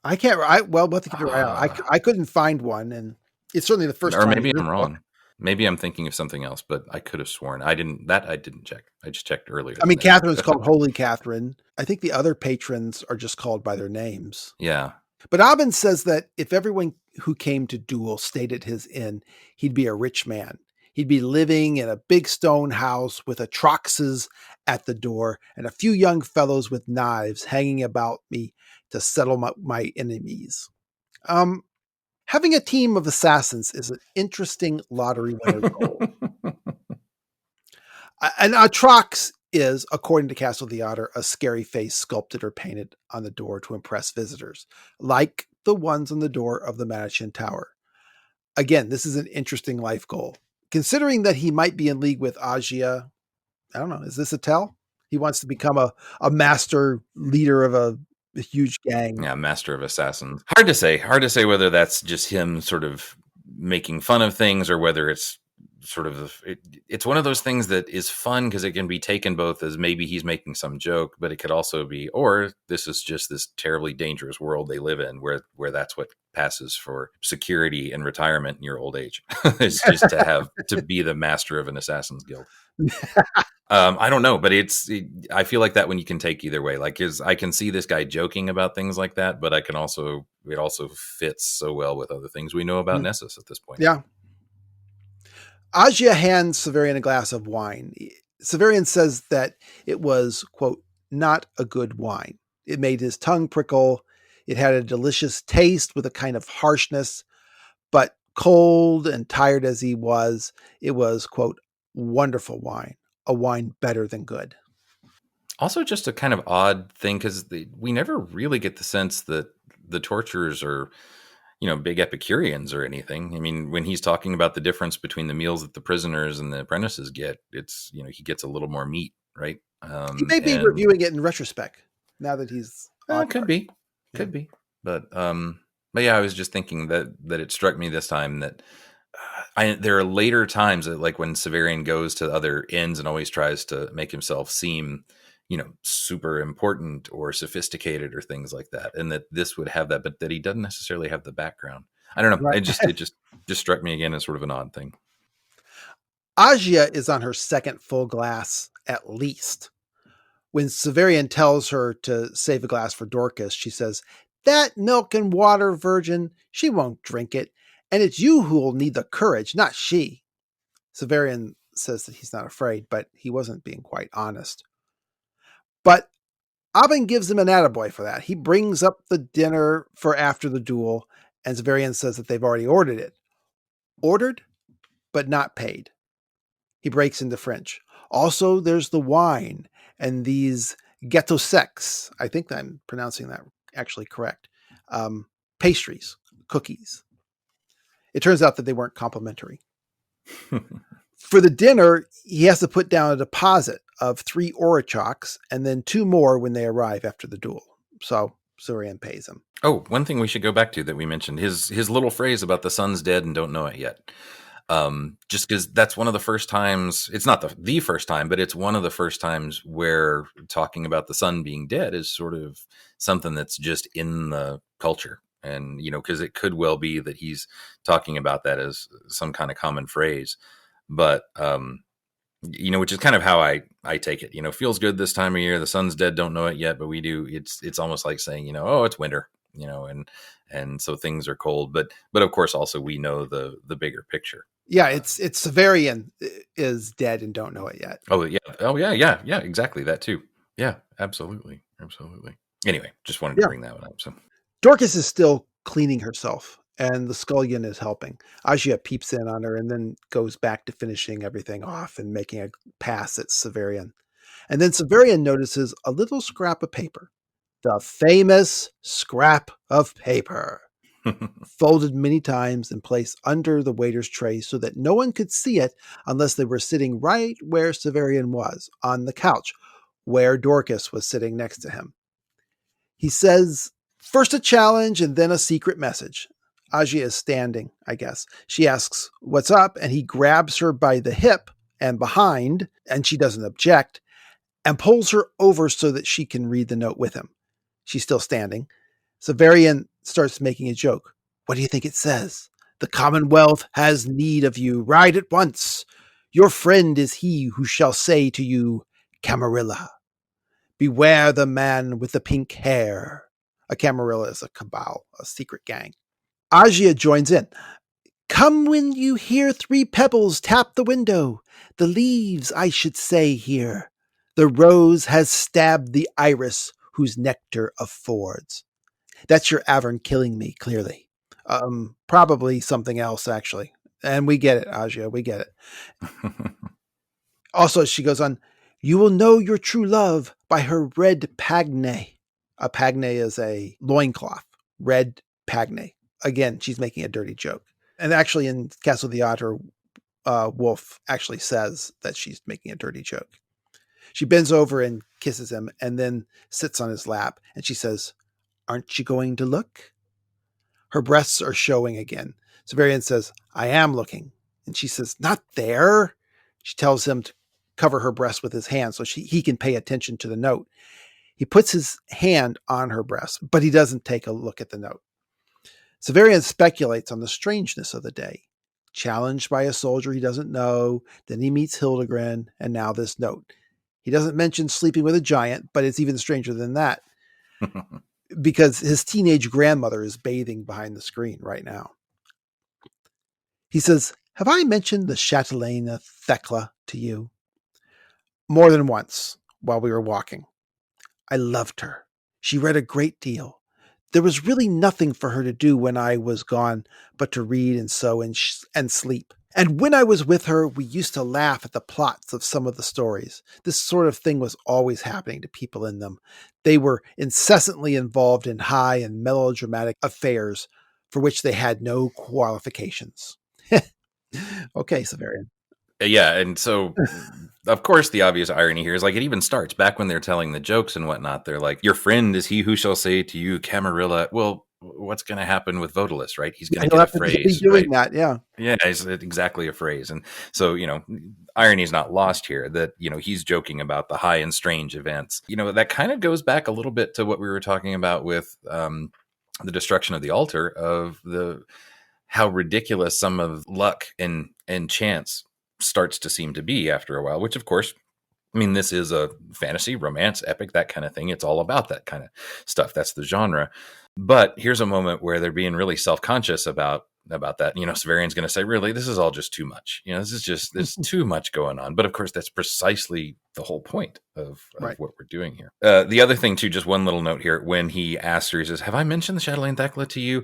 [SPEAKER 2] I can't. We'll have to keep it right out. I couldn't find one, and it's certainly the first.
[SPEAKER 1] Or maybe I'm wrong. Maybe I'm thinking of something else, but I could have sworn I didn't check. I just checked earlier.
[SPEAKER 2] I mean, Catherine's called Holy Catherine. I think the other patrons are just called by their names.
[SPEAKER 1] Yeah.
[SPEAKER 2] But Abin says that if everyone who came to duel stayed at his inn, he'd be a rich man. He'd be living in a big stone house with atroxes at the door and a few young fellows with knives hanging about me to settle my enemies. Having a team of assassins is an interesting lottery winner's goal. An atrox is, according to Castle the Otter, a scary face sculpted or painted on the door to impress visitors, like the ones on the door of the Manachin Tower. Again, this is an interesting life goal. Considering that he might be in league with Agia, I don't know, is this a tell? He wants to become a master leader of a huge gang.
[SPEAKER 1] Yeah, master of assassins. Hard to say whether that's just him sort of making fun of things or whether it's sort of it's one of those things that is fun because it can be taken both as maybe he's making some joke, but it could also be, or this is just this terribly dangerous world they live in where that's what passes for security and retirement in your old age. It's just to be the master of an assassin's guild. I don't know, but I feel like that one you can take either way. Like, I can see this guy joking about things like that, but it also fits so well with other things we know about Nessus at this point.
[SPEAKER 2] Yeah. Agia hands Severian a glass of wine. Severian says that it was, quote, not a good wine. It made his tongue prickle. It had a delicious taste with a kind of harshness, but cold and tired as he was, it was, quote, wonderful wine, a wine better than good.
[SPEAKER 1] Also just a kind of odd thing because we never really get the sense that the torturers are, big Epicureans or anything. I mean, when he's talking about the difference between the meals that the prisoners and the apprentices get, it's, he gets a little more meat, right?
[SPEAKER 2] He may be reviewing it in retrospect now that he's...
[SPEAKER 1] Could be. But yeah, I was just thinking that it struck me this time that there are later times that, like when Severian goes to other inns and always tries to make himself seem, super important or sophisticated or things like that. And that this would have that, but that he doesn't necessarily have the background. I don't know. Right. It just struck me again as sort of an odd thing.
[SPEAKER 2] Agia is on her second full glass at least. When Severian tells her to save a glass for Dorcas, she says, "That milk and water virgin, she won't drink it, and it's you who'll need the courage, not she." Severian says that he's not afraid, but he wasn't being quite honest. But Abin gives him an attaboy for that. He brings up the dinner for after the duel, and Severian says that they've already ordered it. Ordered, but not paid. He breaks into French. Also, there's the wine and these gâteaux secs. I think I'm pronouncing that actually correct. Pastries, cookies. It turns out that they weren't complimentary. For the dinner, he has to put down a deposit of 3 Orachocks and then 2 more when they arrive after the duel. So Severian pays him.
[SPEAKER 1] Oh, one thing we should go back to that we mentioned, his little phrase about the son's dead and don't know it yet. Just because that's one of the first times, it's not the first time, but it's one of the first times where talking about the son being dead is sort of something that's just in the culture. And, because it could well be that he's talking about that as some kind of common phrase. But, which is kind of how I take it. Feels good this time of year. The son's dead, don't know it yet, but we do. It's almost like saying, oh, it's winter, and so things are cold. But of course, also we know the bigger picture.
[SPEAKER 2] Yeah, it's Severian is dead and don't know it yet.
[SPEAKER 1] Oh yeah, exactly, that too. Yeah, absolutely. Anyway, just wanted to bring that one up. So
[SPEAKER 2] Dorcas is still cleaning herself, and the scullion is helping. Agia peeps in on her and then goes back to finishing everything off and making a pass at Severian. And then Severian notices a little scrap of paper. The famous scrap of paper. Folded many times and placed under the waiter's tray so that no one could see it unless they were sitting right where Severian was, on the couch, where Dorcas was sitting next to him. He says, first a challenge and then a secret message. Agia is standing, I guess. She asks, "What's up?" And he grabs her by the hip and behind, and she doesn't object, and pulls her over so that she can read the note with him. She's still standing. Severian starts making a joke. "What do you think it says? The Commonwealth has need of you. Ride at once. Your friend is he who shall say to you, Camarilla. Beware the man with the pink hair." A Camarilla is a cabal, a secret gang. Agia joins in. "Come when you hear 3 pebbles tap the window. The leaves, I should say, here. The rose has stabbed the iris whose nectar affords." That's your Avern killing me, clearly. Probably something else, actually. And we get it, Agia, we get it. Also, she goes on, "You will know your true love by her red pagne." A pagne is a loincloth. Red pagne. Again, she's making a dirty joke. And actually in Castle of the Otter, Wolfe actually says that she's making a dirty joke. She bends over and kisses him and then sits on his lap. And she says, "Aren't you going to look?" Her breasts are showing again. Severian says, "I am looking." And she says, "Not there." She tells him to cover her breast with his hand so he can pay attention to the note. He puts his hand on her breast, but he doesn't take a look at the note. Severian speculates on the strangeness of the day. Challenged by a soldier he doesn't know, then he meets Hildegren, and now this note. He doesn't mention sleeping with a giant, but it's even stranger than that. Because his teenage grandmother is bathing behind the screen right now. He says, "Have I mentioned the chatelaine of Thecla to you?" "More than once, while we were walking." "I loved her. She read a great deal. There was really nothing for her to do when I was gone but to read and sew and sleep. And when I was with her, we used to laugh at the plots of some of the stories. This sort of thing was always happening to people in them. They were incessantly involved in high and melodramatic affairs for which they had no qualifications." Okay, Severian.
[SPEAKER 1] Yeah, and so of course the obvious irony here is like it even starts back when they're telling the jokes and whatnot. They're like, "Your friend is he who shall say to you, Camarilla." Well, what's going to happen with Vodalus, right? He's going to get a phrase,
[SPEAKER 2] doing
[SPEAKER 1] right?
[SPEAKER 2] That, yeah.
[SPEAKER 1] Yeah, it's exactly a phrase. And so, irony is not lost here that, he's joking about the high and strange events. That kind of goes back a little bit to what we were talking about with the destruction of the altar, of how ridiculous some of luck and chance starts to seem to be after a while, which of course I mean, this is a fantasy, romance, epic, that kind of thing. It's all about that kind of stuff. That's the genre. But here's a moment where they're being really self-conscious about that. Severian's going to say, really, this is all just too much. There's too much going on. But of course, that's precisely the whole point of
[SPEAKER 2] Right.
[SPEAKER 1] what we're doing here. The other thing, too, just one little note here. When he asks her, he says, have I mentioned the Chatelaine Thecla to you?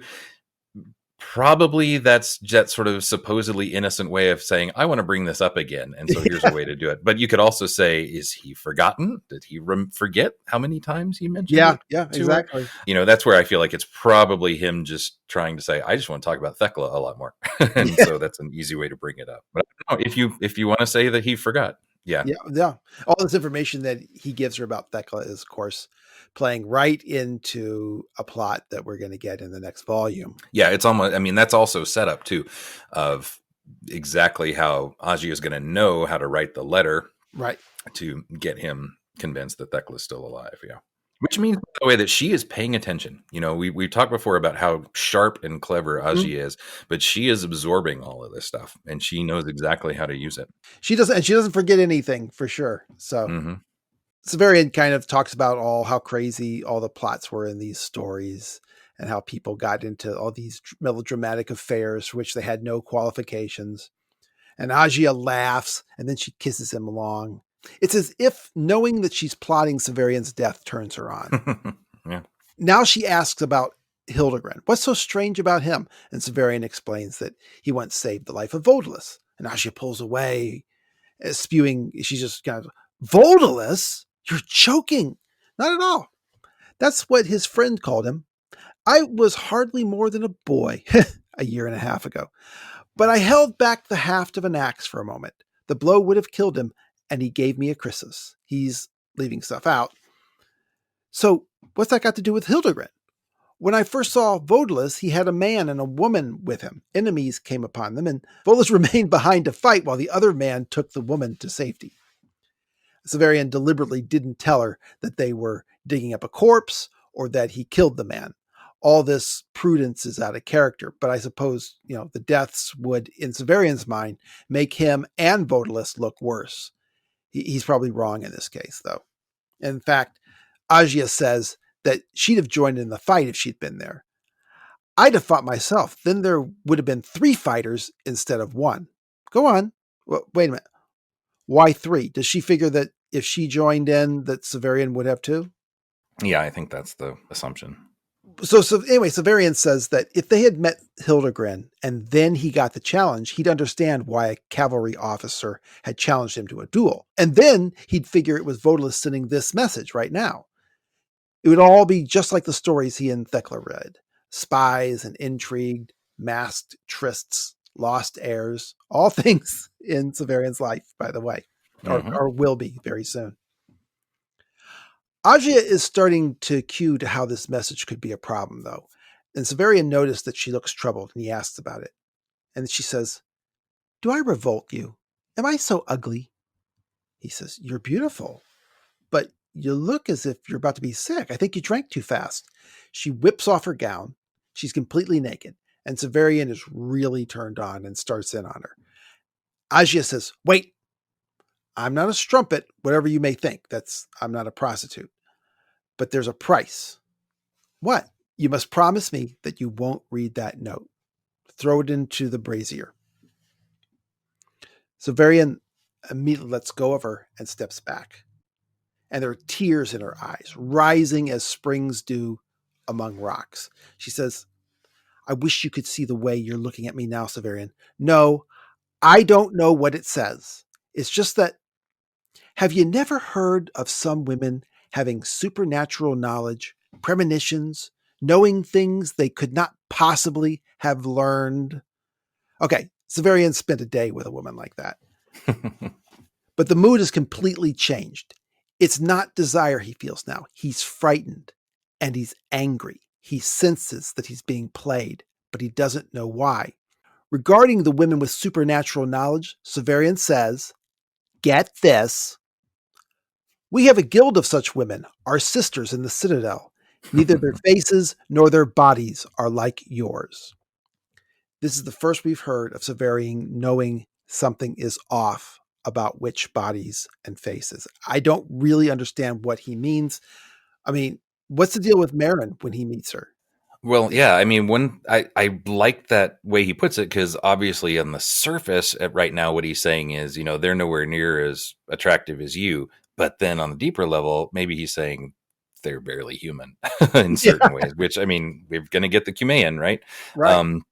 [SPEAKER 1] Probably that's that sort of supposedly innocent way of saying, I want to bring this up again. And so here's a way to do it. But you could also say, is he forgotten? Did he forget how many times he mentioned it?
[SPEAKER 2] Yeah,
[SPEAKER 1] to her?
[SPEAKER 2] exactly.
[SPEAKER 1] That's where I feel like it's probably him just trying to say, I just want to talk about Thecla a lot more. And so that's an easy way to bring it up. But I don't know, if you want to say that he forgot. Yeah.
[SPEAKER 2] All this information that he gives her about Thecla is, of course, playing right into a plot that we're going to get in the next volume.
[SPEAKER 1] Yeah, it's almost, that's also set up too of exactly how Agia is going to know how to write the letter,
[SPEAKER 2] right,
[SPEAKER 1] to get him convinced that Thecla is still alive. Yeah. Which means, by the way, that she is paying attention. We talked before about how sharp and clever Agia is, but she is absorbing all of this stuff, and she knows exactly how to use it.
[SPEAKER 2] She doesn't forget anything, for sure. So Severian kind of talks about how crazy all the plots were in these stories and how people got into all these melodramatic affairs for which they had no qualifications. And Agia laughs, and then she kisses him along. It's as if knowing that she's plotting Severian's death turns her on.
[SPEAKER 1] Yeah.
[SPEAKER 2] Now she asks about Hildegren. What's so strange about him? And Severian explains that he once saved the life of Vodalus. And Agia pulls away, spewing. She's just kind of, Vodalus? You're joking. Not at all. That's what his friend called him. I was hardly more than a boy a year and a half ago. But I held back the haft of an axe for a moment. The blow would have killed him, and he gave me a chrysis. He's leaving stuff out. So what's that got to do with Hildegren? When I first saw Vodalus, he had a man and a woman with him. Enemies came upon them, and Vodalus remained behind to fight while the other man took the woman to safety. Severian deliberately didn't tell her that they were digging up a corpse or that he killed the man. All this prudence is out of character, but I suppose, the deaths would, in Severian's mind, make him and Vodalus look worse. He's probably wrong in this case, though. In fact, Agia says that she'd have joined in the fight if she'd been there. I'd have fought myself. Then there would have been 3 fighters instead of 1. Go on. Well, wait a minute. Why 3? Does she figure that if she joined in, that Severian would have too?
[SPEAKER 1] Yeah, I think that's the assumption.
[SPEAKER 2] So anyway, Severian says that if they had met Hildegren and then he got the challenge, he'd understand why a cavalry officer had challenged him to a duel. And then he'd figure it was Vodalus sending this message right now. It would all be just like the stories he and Thecla read. Spies and intrigue, masked trysts, lost heirs, all things in Severian's life, by the way, or will be very soon. Agia is starting to cue to how this message could be a problem, though. And Severian noticed that she looks troubled, and he asks about it. And she says, do I revolt you? Am I so ugly? He says, you're beautiful, but you look as if you're about to be sick. I think you drank too fast. She whips off her gown. She's completely naked, and Severian is really turned on and starts in on her. Agia says, wait, I'm not a strumpet, whatever you may think. I'm not a prostitute. But there's a price. What? You must promise me that you won't read that note. Throw it into the brazier. Severian immediately lets go of her and steps back. And there are tears in her eyes, rising as springs do among rocks. She says, I wish you could see the way you're looking at me now, Severian. No, I don't know what it says. It's just that, have you never heard of some women having supernatural knowledge, premonitions, knowing things they could not possibly have learned? Okay, Severian spent a day with a woman like that. But the mood has completely changed. It's not desire he feels now. He's frightened and he's angry. He senses that he's being played, but he doesn't know why. Regarding the women with supernatural knowledge, Severian says, get this. We have a guild of such women, our sisters in the Citadel. Neither their faces nor their bodies are like yours. This is the first we've heard of Severian knowing something is off about witch bodies and faces. I don't really understand what he means. I mean, what's the deal with Marin when he meets her?
[SPEAKER 1] Well, yeah, I mean, when I like that way he puts it, because obviously on the surface right now, what he's saying is, they're nowhere near as attractive as you. But then on the deeper level, maybe he's saying they're barely human in certain
[SPEAKER 2] Yeah,
[SPEAKER 1] ways, which, I mean, we're going to get the Cumaean, right?
[SPEAKER 2] right.
[SPEAKER 1] Um,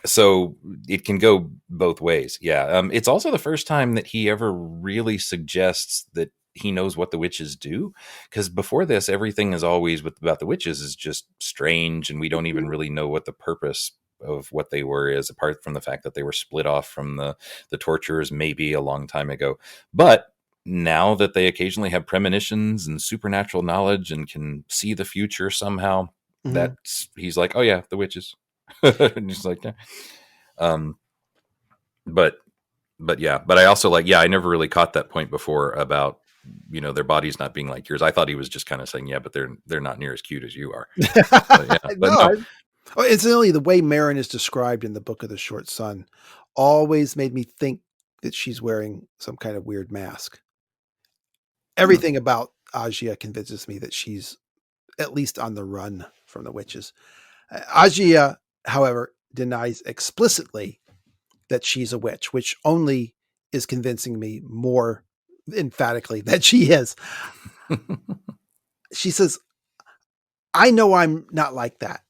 [SPEAKER 1] so it can go both ways. Yeah. It's also the first time that he ever really suggests that he knows what the witches do, because before this, everything is always about the witches is just strange, and we don't even really know what the purpose of what they were is, apart from the fact that they were split off from the torturers maybe a long time ago. But now that they occasionally have premonitions and supernatural knowledge and can see the future somehow,
[SPEAKER 2] Mhm.
[SPEAKER 1] that's he's like, oh yeah, the witches. And just like, yeah. um but yeah, but I also like, yeah, I never really caught that point before about their bodies not being like yours. I thought he was just kind of saying, yeah, but they're not near as cute as you are. But yeah, but
[SPEAKER 2] No,
[SPEAKER 1] no.
[SPEAKER 2] incidentally, the way Marin is described in the Book of the Short Sun always made me think that she's wearing some kind of weird mask.
[SPEAKER 1] Hmm.
[SPEAKER 2] Everything about Agia convinces me that she's at least on the run from the witches. Agia, however, denies explicitly that she's a witch, which only is convincing me more emphatically that she is. She says, I know I'm not like that,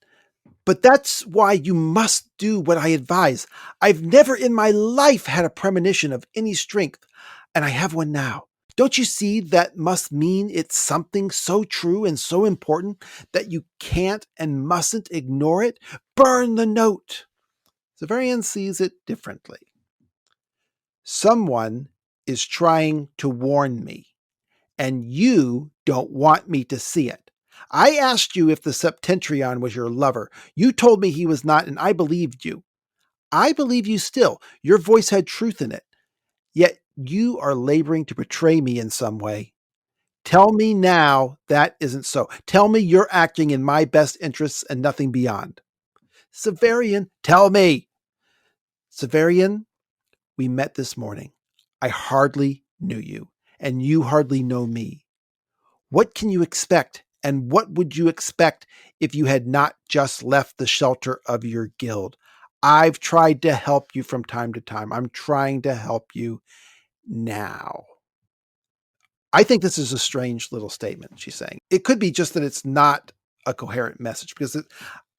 [SPEAKER 2] but that's why you must do what I advise. I've never in my life had a premonition of any strength, and I have one now. Don't you see that must mean it's something so true and so important that you can't and mustn't ignore it? Burn the note. Severian sees it differently. Someone is trying to warn me, and you don't want me to see it. I asked you if the Septentrion was your lover. You told me he was not, and I believed you. I believe you still. Your voice had truth in it. Yet you are laboring to betray me in some way. Tell me now that isn't so. Tell me you're acting in my best interests and nothing beyond. Severian, tell me. Severian, we met this morning. I hardly knew you, and you hardly know me. What can you expect? And what would you expect if you had not just left the shelter of your guild? I've tried to help you from time to time. I'm trying to help you now. I think this is a strange little statement she's saying. It could be just that it's not a coherent message because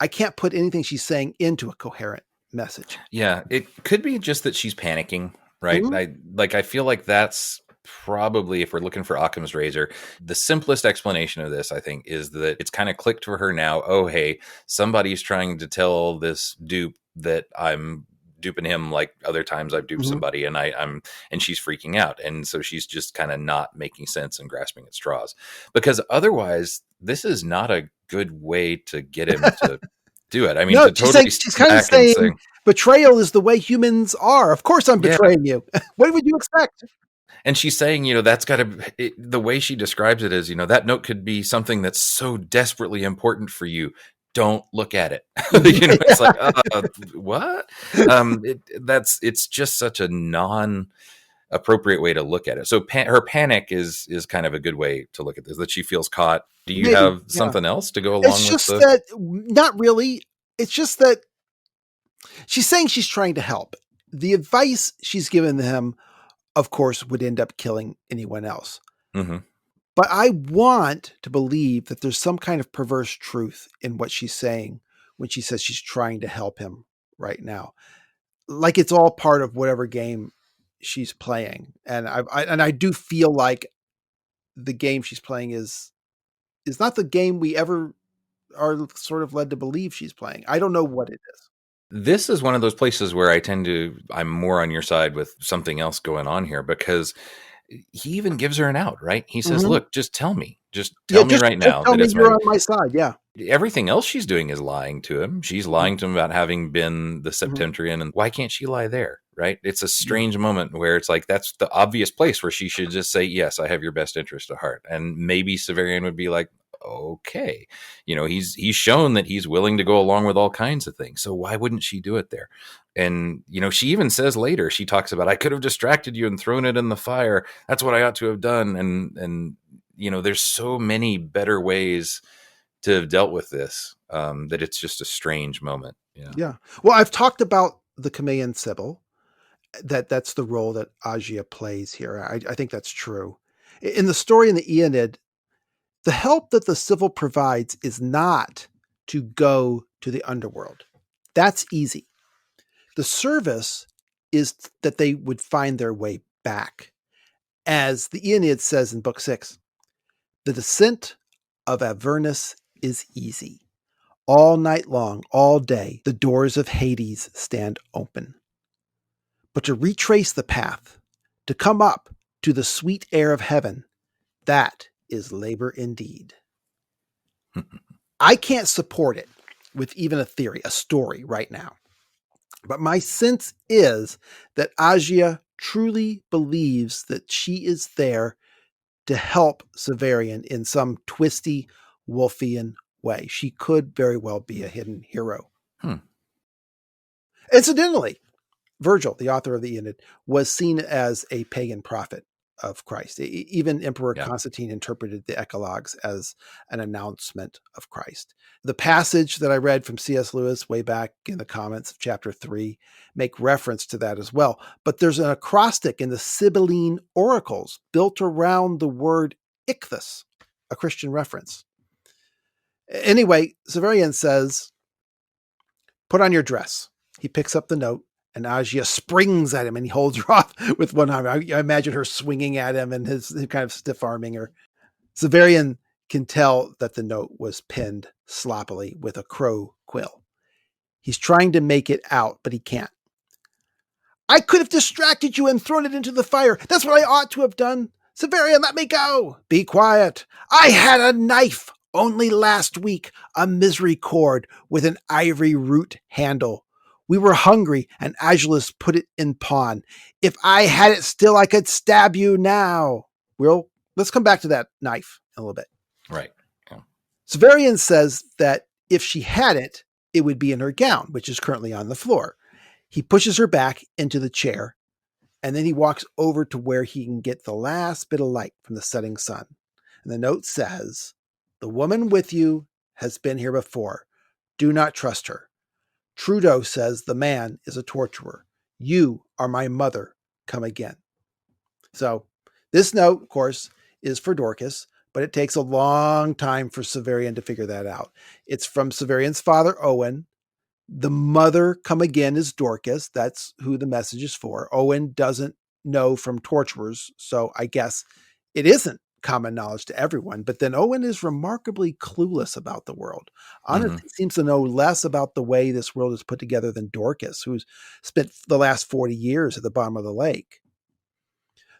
[SPEAKER 2] I can't put anything she's saying into a coherent message.
[SPEAKER 1] Yeah, it could be just that she's panicking, right?
[SPEAKER 2] Mhm.
[SPEAKER 1] I feel like that's probably, if we're looking for Occam's razor, the simplest explanation of this, I think, is that it's kind of clicked for her now. Oh, hey, somebody's trying to tell this dupe that I'm duping him like other times I've duped
[SPEAKER 2] Mhm.
[SPEAKER 1] somebody, and and she's freaking out. And so she's just kind of not making sense and grasping at straws. Because otherwise, this is not a good way to get him to do it. I mean,
[SPEAKER 2] No,
[SPEAKER 1] to totally step
[SPEAKER 2] she's kind of
[SPEAKER 1] back and
[SPEAKER 2] saying
[SPEAKER 1] say,
[SPEAKER 2] betrayal is the way humans are. Of course I'm
[SPEAKER 1] yeah.
[SPEAKER 2] betraying you. What would you expect?
[SPEAKER 1] And she's saying, that's got to, the way she describes it is, that note could be something that's so desperately important for you. Don't look at it. It's like, what? It's just such a non appropriate way to look at it. So her panic is kind of a good way to look at this, that she feels caught. Do you
[SPEAKER 2] Maybe,
[SPEAKER 1] have
[SPEAKER 2] yeah.
[SPEAKER 1] something else to go along
[SPEAKER 2] It's
[SPEAKER 1] with
[SPEAKER 2] just
[SPEAKER 1] the,
[SPEAKER 2] that not really. It's just that she's saying she's trying to help. The advice she's given him, of course, would end up killing anyone else.
[SPEAKER 1] Mhm.
[SPEAKER 2] But I want to believe that there's some kind of perverse truth in what she's saying when she says she's trying to help him right now. Like it's all part of whatever game she's playing. And I do feel like the game she's playing is not the game we ever are sort of led to believe she's playing. I don't know what it is.
[SPEAKER 1] This is one of those places where I'm more on your side with something else going on here, because he even gives her an out, right? He says,
[SPEAKER 2] Mhm.
[SPEAKER 1] look, just
[SPEAKER 2] Yeah,
[SPEAKER 1] tell me right
[SPEAKER 2] just
[SPEAKER 1] now
[SPEAKER 2] tell
[SPEAKER 1] that
[SPEAKER 2] me
[SPEAKER 1] it's
[SPEAKER 2] you're
[SPEAKER 1] my,
[SPEAKER 2] on my side. Yeah.
[SPEAKER 1] everything else she's doing is lying to him. She's lying to him about having been the
[SPEAKER 2] Mhm.
[SPEAKER 1] Septentrian, and why can't she lie there? Right? It's a
[SPEAKER 2] Yeah.
[SPEAKER 1] strange moment where it's like, that's the obvious place where she should just say, yes, I have your best interest at heart. And maybe Severian would be like, okay, he's shown that he's willing to go along with all kinds of things. So why wouldn't she do it there? And she even says later, she talks about, I could have distracted you and thrown it in the fire. That's what I ought to have done. And there's so many better ways to have dealt with this, that it's just a strange moment.
[SPEAKER 2] Yeah. Well, I've talked about the Cumaean Sibyl. That's the role that Agia plays here. I think that's true. In the story in the Aeneid, the help that the Sibyl provides is not to go to the underworld. That's easy. The service is that they would find their way back. As the Aeneid says in Book 6, the descent of Avernus is easy. All night long, all day, the doors of Hades stand open. But to retrace the path, to come up to the sweet air of heaven, that is labor indeed. I can't support it with even a theory, a story right now. But my sense is that Agia truly believes that she is there to help Severian in some twisty, Wolfian way. She could very well be a hidden hero. Incidentally, Virgil, the author of the Aeneid, was seen as a pagan prophet of Christ. Even Emperor Constantine interpreted the Eclogues as an announcement of Christ. The passage that I read from C.S. Lewis way back in the comments of chapter 3 make reference to that as well. But there's an acrostic in the Sibylline oracles built around the word ichthus, a Christian reference. Anyway, Severian says, put on your dress. He picks up the note, and Agia springs at him, and he holds her off with one arm. I imagine her swinging at him and his kind of stiff arming her. Severian can tell that the note was penned sloppily with a crow quill. He's trying to make it out, but he can't. I could have distracted you and thrown it into the fire. That's what I ought to have done. Severian, let me go. Be quiet. I had a knife only last week, a misery cord with an ivory root handle. We were hungry, and Agilus put it in pawn. If I had it still, I could stab you now. Well, let's come back to that knife in a little bit.
[SPEAKER 1] Right. Yeah.
[SPEAKER 2] Severian says that if she had it, it would be in her gown, which is currently on the floor. He pushes her back into the chair, and then he walks over to where he can get the last bit of light from the setting sun. And the note says, the woman with you has been here before. Do not trust her. Trudeau says the man is a torturer. You are my mother. Come again. So this note, of course, is for Dorcas, but it takes a long time for Severian to figure that out. It's from Severian's father, Owen. The mother, come again, is Dorcas. That's who the message is for. Owen doesn't know from torturers, so I guess it isn't common knowledge to everyone. But then Owen is remarkably clueless about the world. Honestly, seems to know less about the way this world is put together than Dorcas, who's spent the last 40 years at the bottom of the lake.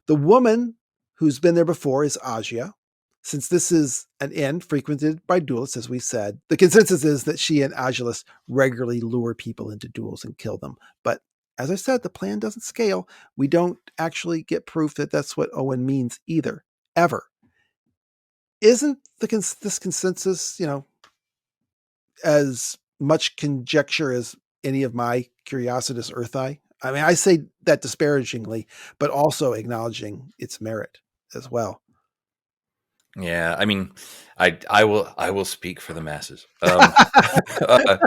[SPEAKER 2] The woman who's been there before is Agia. Since this is an inn frequented by duelists, as we said, the consensus is that she and Agilus regularly lure people into duels and kill them. But as I said, the plan doesn't scale. We don't actually get proof that that's what Owen means either, ever. Isn't this consensus, as much conjecture as any of my curiositous earth eye? I mean, I say that disparagingly, but also acknowledging its merit as well.
[SPEAKER 1] Yeah, I mean, I will speak for the masses. I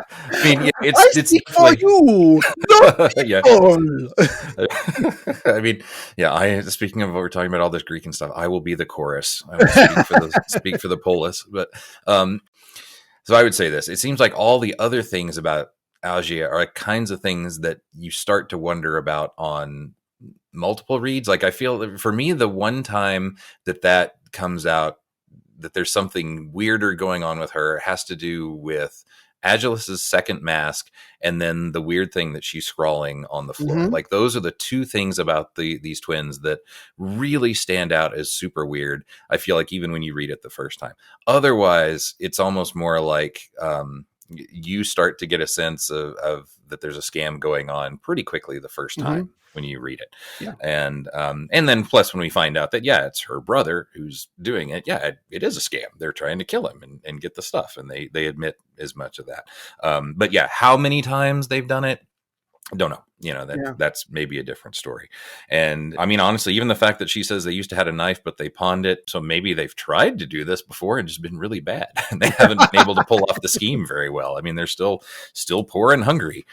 [SPEAKER 1] mean, yeah,
[SPEAKER 2] I speak for you.
[SPEAKER 1] Yeah. I mean, yeah. Speaking of what we're talking about, all this Greek and stuff, I will be the chorus. I will speak for the polis. But so I would say this: it seems like all the other things about Agia are kinds of things that you start to wonder about on multiple reads. Like I feel for me, the one time that comes out that there's something weirder going on with her has to do with Agilus's second mask and then the weird thing that she's scrawling on the floor.
[SPEAKER 2] Mm-hmm.
[SPEAKER 1] Like those are the two things about these twins that really stand out as super weird. I feel like even when you read it the first time. Otherwise, it's almost more like you start to get a sense of that there's a scam going on pretty quickly the first time. when you read it.
[SPEAKER 2] Yeah.
[SPEAKER 1] And then plus when we find out that, yeah, it's her brother who's doing it. Yeah, it is a scam. They're trying to kill him and get the stuff. And they admit as much of that. But yeah, how many times they've done it, don't know. That's maybe a different story. And I mean, honestly, even the fact that she says they used to have a knife, but they pawned it. So maybe they've tried to do this before and just been really bad. They haven't been able to pull off the scheme very well. I mean, they're still poor and hungry.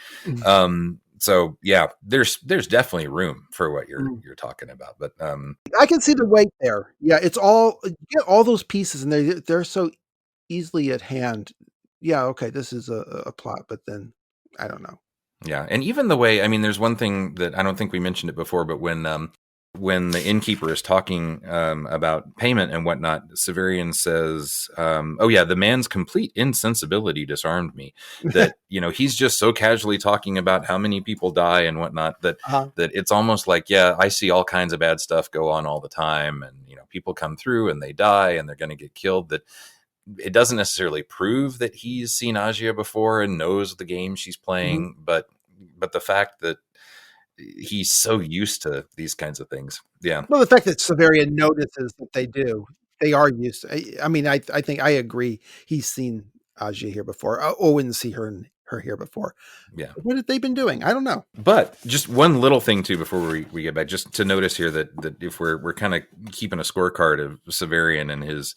[SPEAKER 1] So yeah, there's definitely room for what you're talking about. But
[SPEAKER 2] I can see the weight there. Yeah, it's all, you get all those pieces and they're so easily at hand. Yeah, okay, this is a plot, but then I don't know.
[SPEAKER 1] Yeah, and even the way, I mean, there's one thing that I don't think we mentioned it before, but when the innkeeper is talking about payment and whatnot, Severian says, "Oh yeah, the man's complete insensibility disarmed me." That he's just so casually talking about how many people die and whatnot that that it's almost like, yeah, I see all kinds of bad stuff go on all the time, and people come through and they die and they're going to get killed. That it doesn't necessarily prove that he's seen Agia before and knows the game she's playing, but the fact that he's so used to these kinds of things. Yeah.
[SPEAKER 2] Well, the fact that Severian notices that they are used to, I mean, I think I agree. He's seen Agia here before. Owen see her here before.
[SPEAKER 1] Yeah.
[SPEAKER 2] What have they been doing? I don't know.
[SPEAKER 1] But just one little thing too before we get back, just to notice here that if we're kind of keeping a scorecard of Severian and his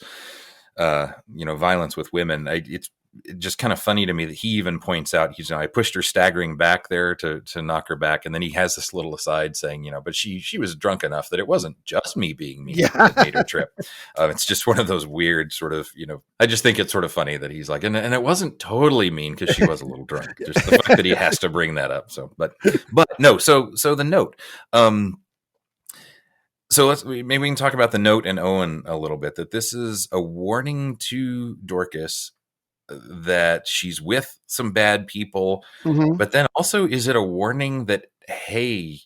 [SPEAKER 1] violence with women, it's just kind of funny to me that he even points out, I pushed her staggering back there to knock her back. And then he has this little aside saying, but she was drunk enough that it wasn't just me being mean that made her trip. It's just one of those weird sort of, I just think it's sort of funny that he's like, and it wasn't totally mean because she was a little drunk. Just the fact that he has to bring that up. So, but no, so the note, so maybe we can talk about the note and Owen a little bit, that this is a warning to Dorcas that she's with some bad people, but then also, is it a warning that, hey,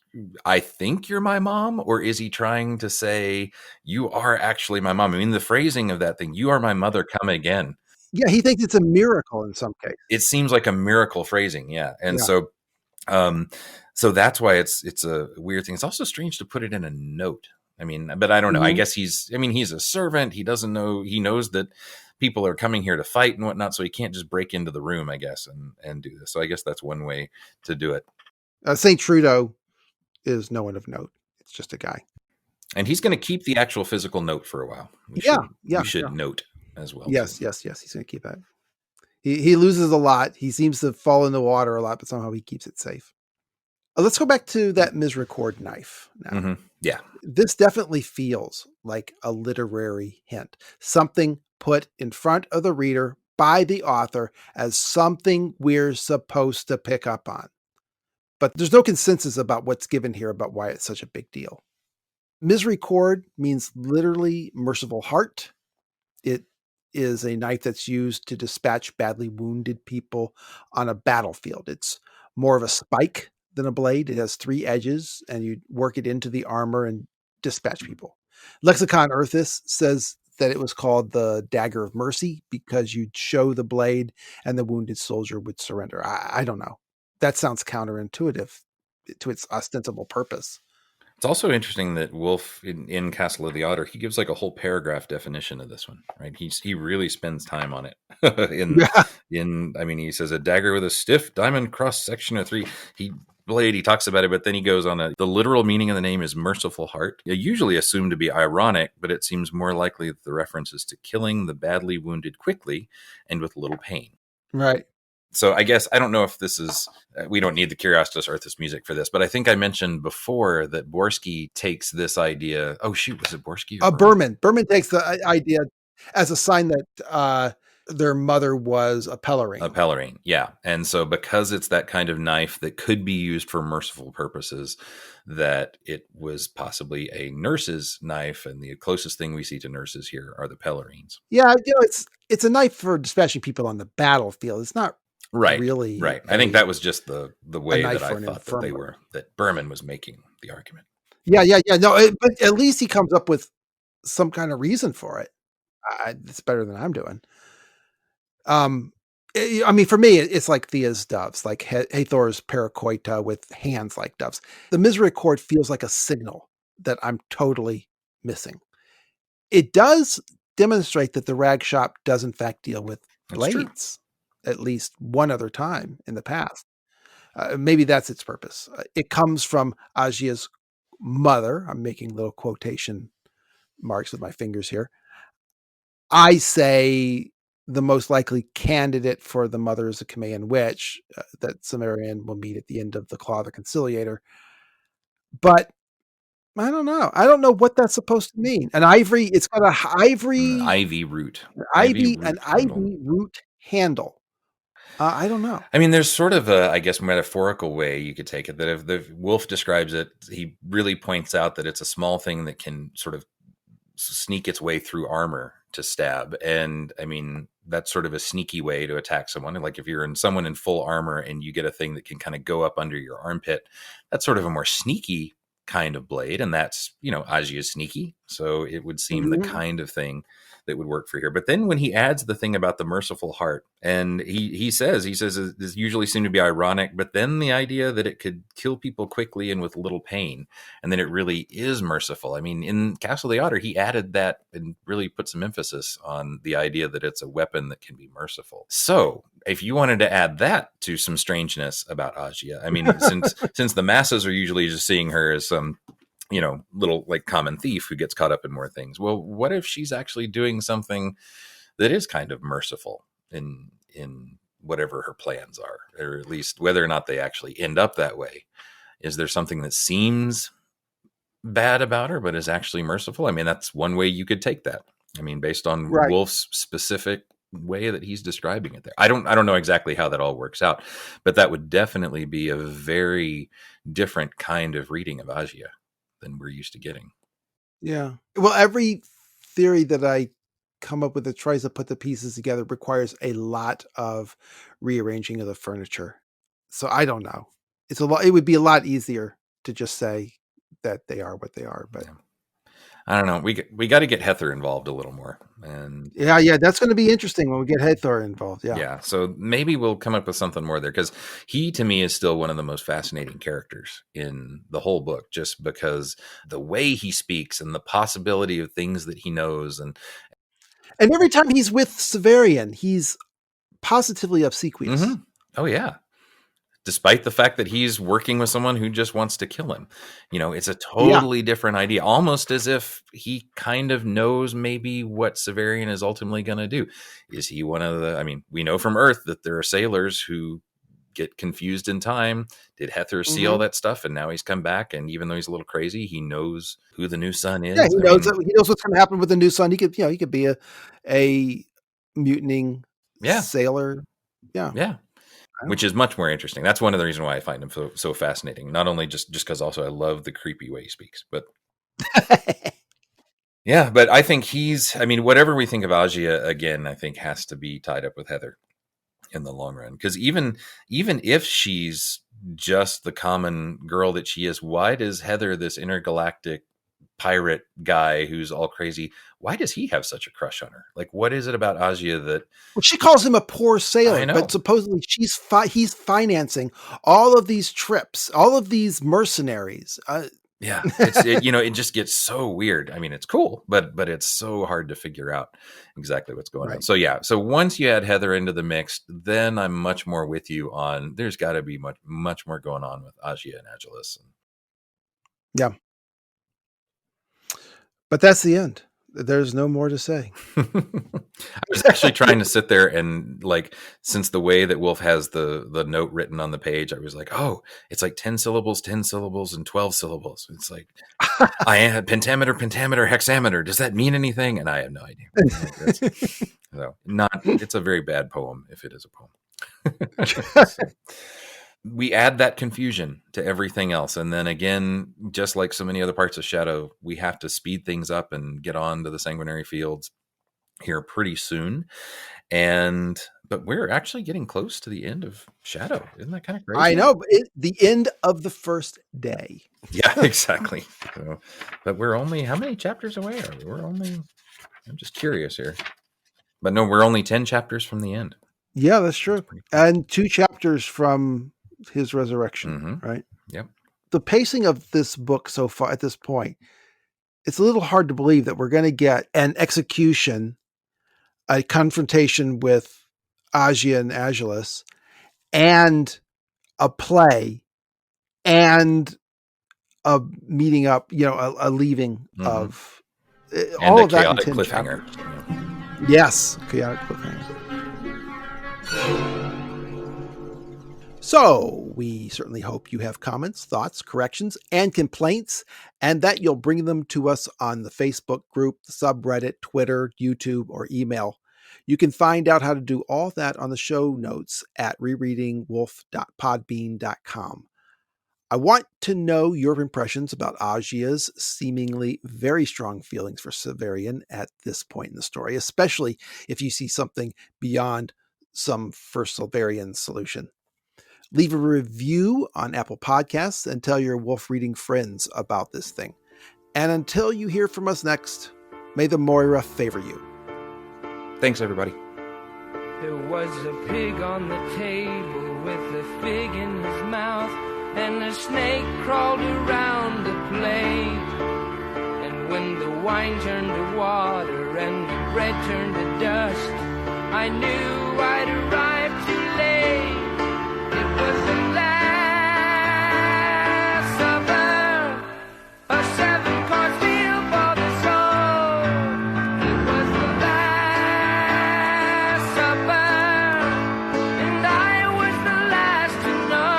[SPEAKER 1] I think you're my mom? Or is he trying to say, you are actually my mom? I mean, the phrasing of that thing, you are my mother, come again.
[SPEAKER 2] Yeah, he thinks it's a miracle in some case.
[SPEAKER 1] It seems like a miracle phrasing. Yeah. And so that's why it's a weird thing. It's also strange to put it in a note. I mean, but I don't know. I guess he's a servant. He doesn't know. He knows that people are coming here to fight and whatnot, so he can't just break into the room, I guess, and do this. So I guess that's one way to do it.
[SPEAKER 2] St. Trudeau is no one of note. It's just a guy.
[SPEAKER 1] And he's going to keep the actual physical note for a while. We should note as well.
[SPEAKER 2] Yes. He's going to keep that. He loses a lot. He seems to fall in the water a lot, but somehow he keeps it safe. Let's go back to that misrecord knife now.
[SPEAKER 1] Yeah.
[SPEAKER 2] This definitely feels like a literary hint. Something put in front of the reader by the author as something we're supposed to pick up on. But there's no consensus about what's given here about why it's such a big deal. Misericord means literally merciful heart. It is a knife that's used to dispatch badly wounded people on a battlefield. It's more of a spike than a blade. It has 3 edges, and you work it into the armor and dispatch people. Lexicon Earthis says that it was called the Dagger of Mercy because you'd show the blade and the wounded soldier would surrender. I don't know. That sounds counterintuitive to its ostensible purpose.
[SPEAKER 1] It's also interesting that Wolfe in Castle of the Otter, he gives like a whole paragraph definition of this one, right? He really spends time on it. I mean, he says a dagger with a stiff diamond cross section of 3. He talks about it, but then he goes on the literal meaning of the name is merciful heart. Usually assumed to be ironic, but it seems more likely that the reference is to killing the badly wounded quickly and with little pain.
[SPEAKER 2] Right.
[SPEAKER 1] So I guess I don't know if this is, we don't need the Curiositas Arthas music for this, but I think I mentioned before that Borsky takes this idea. Oh shoot, was it Borsky? Or
[SPEAKER 2] Berman? Berman takes the idea as a sign that their mother was a Pellerine.
[SPEAKER 1] A Pellerine, yeah. And so because it's that kind of knife that could be used for merciful purposes, that it was possibly a nurse's knife, and the closest thing we see to nurses here are the Pellerines.
[SPEAKER 2] Yeah, it's a knife for dispatching people on the battlefield. It's not really
[SPEAKER 1] right. I think that was just the way that I thought that Berman was making the argument.
[SPEAKER 2] Yeah. No, but at least he comes up with some kind of reason for it. It's better than I'm doing. I mean, for me, it's like Thea's doves, like Hathor's paracoita with hands like doves. The misericord feels like a signal that I'm totally missing. It does demonstrate that the rag shop does in fact deal with
[SPEAKER 1] It's true.
[SPEAKER 2] blades at least one other time in the past. Maybe that's its purpose. It comes from Agia's mother. I'm making little quotation marks with my fingers here. I say the most likely candidate for the mother is a Chimaean witch that Severian will meet at the end of the Claw of the Conciliator. But I don't know. I don't know what that's supposed to mean. An ivory, it's got a
[SPEAKER 1] Ivy root.
[SPEAKER 2] an
[SPEAKER 1] Handle.
[SPEAKER 2] ivy root handle. I don't know.
[SPEAKER 1] I mean, there's sort of a, I guess, metaphorical way you could take it, that if the Wolfe describes it, he really points out that it's a small thing that can sort of sneak its way through armor to stab. And I mean, that's sort of a sneaky way to attack someone. Like if you're someone in full armor and you get a thing that can kind of go up under your armpit, that's sort of a more sneaky kind of blade. And that's, Agia is sneaky. So it would seem the kind of thing that would work for here. But then when he adds the thing about the merciful heart, and he says this usually seemed to be ironic, but then the idea that it could kill people quickly and with little pain, and then it really is merciful. I mean, in Castle of the Otter, he added that and really put some emphasis on the idea that it's a weapon that can be merciful. So if you wanted to add that to some strangeness about Agia, I mean, since the masses are usually just seeing her as some little like common thief who gets caught up in more things. Well, what if she's actually doing something that is kind of merciful in whatever her plans are, or at least whether or not they actually end up that way? Is there something that seems bad about her but is actually merciful? I mean, that's one way you could take that. I mean, based on Wolfe's specific way that he's describing it there. I don't know exactly how that all works out, but that would definitely be a very different kind of reading of Agia than we're used to getting.
[SPEAKER 2] Yeah. Well, every theory that I come up with that tries to put the pieces together requires a lot of rearranging of the furniture. So I don't know. It would be a lot easier to just say that they are what they are, but
[SPEAKER 1] I don't know. We got to get Heather involved a little more. And
[SPEAKER 2] yeah, that's going to be interesting when we get Hathor involved.
[SPEAKER 1] Yeah. So maybe we'll come up with something more there, because he, to me, is still one of the most fascinating characters in the whole book, just because the way he speaks and the possibility of things that he knows. And
[SPEAKER 2] every time he's with Severian, he's positively obsequious.
[SPEAKER 1] Mm-hmm. Oh, yeah. Despite the fact that he's working with someone who just wants to kill him. It's a totally different idea, almost as if he kind of knows maybe what Severian is ultimately going to do. Is he one of the, I mean, we know from Earth that there are sailors who get confused in time. Did Heather see all that stuff, and now he's come back, and even though he's a little crazy, he knows who the new son is?
[SPEAKER 2] Yeah, he knows what's going to happen with the new son. He could be a mutinying sailor.
[SPEAKER 1] Yeah. Which is much more interesting. That's one of the reasons why I find him so fascinating. Not only just because also I love the creepy way he speaks, but yeah, but I think whatever we think of Agia, again, I think has to be tied up with Heather in the long run. Because even if she's just the common girl that she is, why does Heather, this intergalactic pirate guy who's all crazy, why does he have such a crush on her? Like, what is it about Agia that...
[SPEAKER 2] Well, she calls him a poor sailor, but supposedly he's financing all of these trips, all of these mercenaries.
[SPEAKER 1] Yeah, it just gets so weird. I mean, it's cool, but it's so hard to figure out exactly what's going on. So yeah, so once you add Heather into the mix, then I'm much more with you on there's got to be much more going on with Agia and Agilis.
[SPEAKER 2] Yeah. But that's the end. There's no more to say.
[SPEAKER 1] I was actually trying to sit there and, like, since the way that Wolfe has the note written on the page, I was like, oh, it's like 10 syllables, and 12 syllables. It's like, I had pentameter, hexameter. Does that mean anything? And I have no idea. It's a very bad poem if it is a poem. So, we add that confusion to everything else. And then again, just like so many other parts of Shadow, we have to speed things up and get on to the Sanguinary Fields here pretty soon. But we're actually getting close to the end of Shadow. Isn't that kind of crazy?
[SPEAKER 2] I know. The end of the first day.
[SPEAKER 1] Yeah, exactly. But we're only, how many chapters away are we? I'm just curious here. But no, we're only 10 chapters from the end.
[SPEAKER 2] Yeah, that's true. And 2 chapters from his resurrection,
[SPEAKER 1] Mm-hmm.
[SPEAKER 2] right?
[SPEAKER 1] Yep.
[SPEAKER 2] The pacing of this book so far at this point, it's a little hard to believe that we're going to get an execution, a confrontation with Agia and Agilus, and a play, and a meeting up, a leaving of
[SPEAKER 1] And
[SPEAKER 2] all
[SPEAKER 1] a
[SPEAKER 2] of that in
[SPEAKER 1] chaotic
[SPEAKER 2] 10
[SPEAKER 1] cliffhanger.
[SPEAKER 2] chapters.
[SPEAKER 1] Yeah.
[SPEAKER 2] Yes, chaotic cliffhanger. So we certainly hope you have comments, thoughts, corrections, and complaints, and that you'll bring them to us on the Facebook group, the subreddit, Twitter, YouTube, or email. You can find out how to do all that on the show notes at rereadingwolfe.podbean.com. I want to know your impressions about Agia's seemingly very strong feelings for Severian at this point in the story, especially if you see something beyond some first Severian solution. Leave a review on Apple Podcasts and tell your Wolf reading friends about this thing. And until you hear from us next, may the Moira favor you.
[SPEAKER 1] Thanks, everybody.
[SPEAKER 3] There was a pig on the table with a fig in his mouth, and a snake crawled around the plate. And when the wine turned to water and the bread turned to dust, I knew I'd arrived too late. It was the last supper, a 7-course meal for the soul. It was the last supper, and I was the last to know.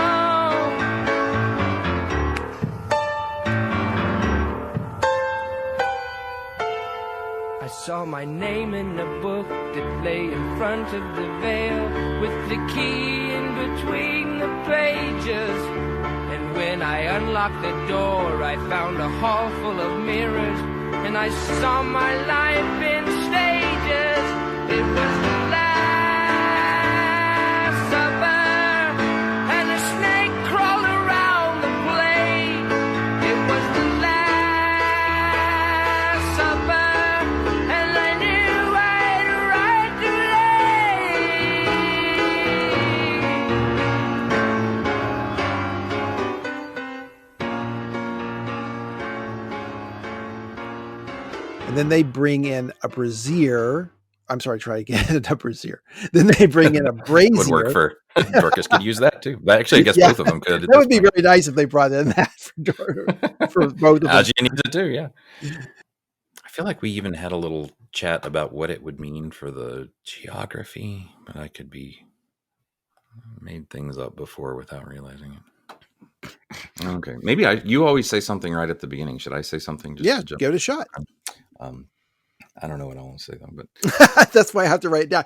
[SPEAKER 3] I saw my name in a book that lay in front of the veil, with the key in between the pages. And when I unlocked the door, I found a hall full of mirrors, and I saw my life in stages. It was the last supper, and a snake crawled around the plate. It was the last supper, and I knew I'd arrived too late.
[SPEAKER 2] And then they bring in a brazier. I'm sorry, try again. A brazier. Then they bring in a brazier.
[SPEAKER 1] Would work for Dorcas. Could use that too. But actually, I guess both of them could.
[SPEAKER 2] That would be very nice if they brought in that for both of them.
[SPEAKER 1] Agia needs it too. Yeah. I feel like we even had a little chat about what it would mean for the geography, but I could be made things up before without realizing it. Okay, maybe you always say something right at the beginning. Should I say something?
[SPEAKER 2] Just give it a shot.
[SPEAKER 1] I don't know what I want to say though, but
[SPEAKER 2] that's why I have to write it down.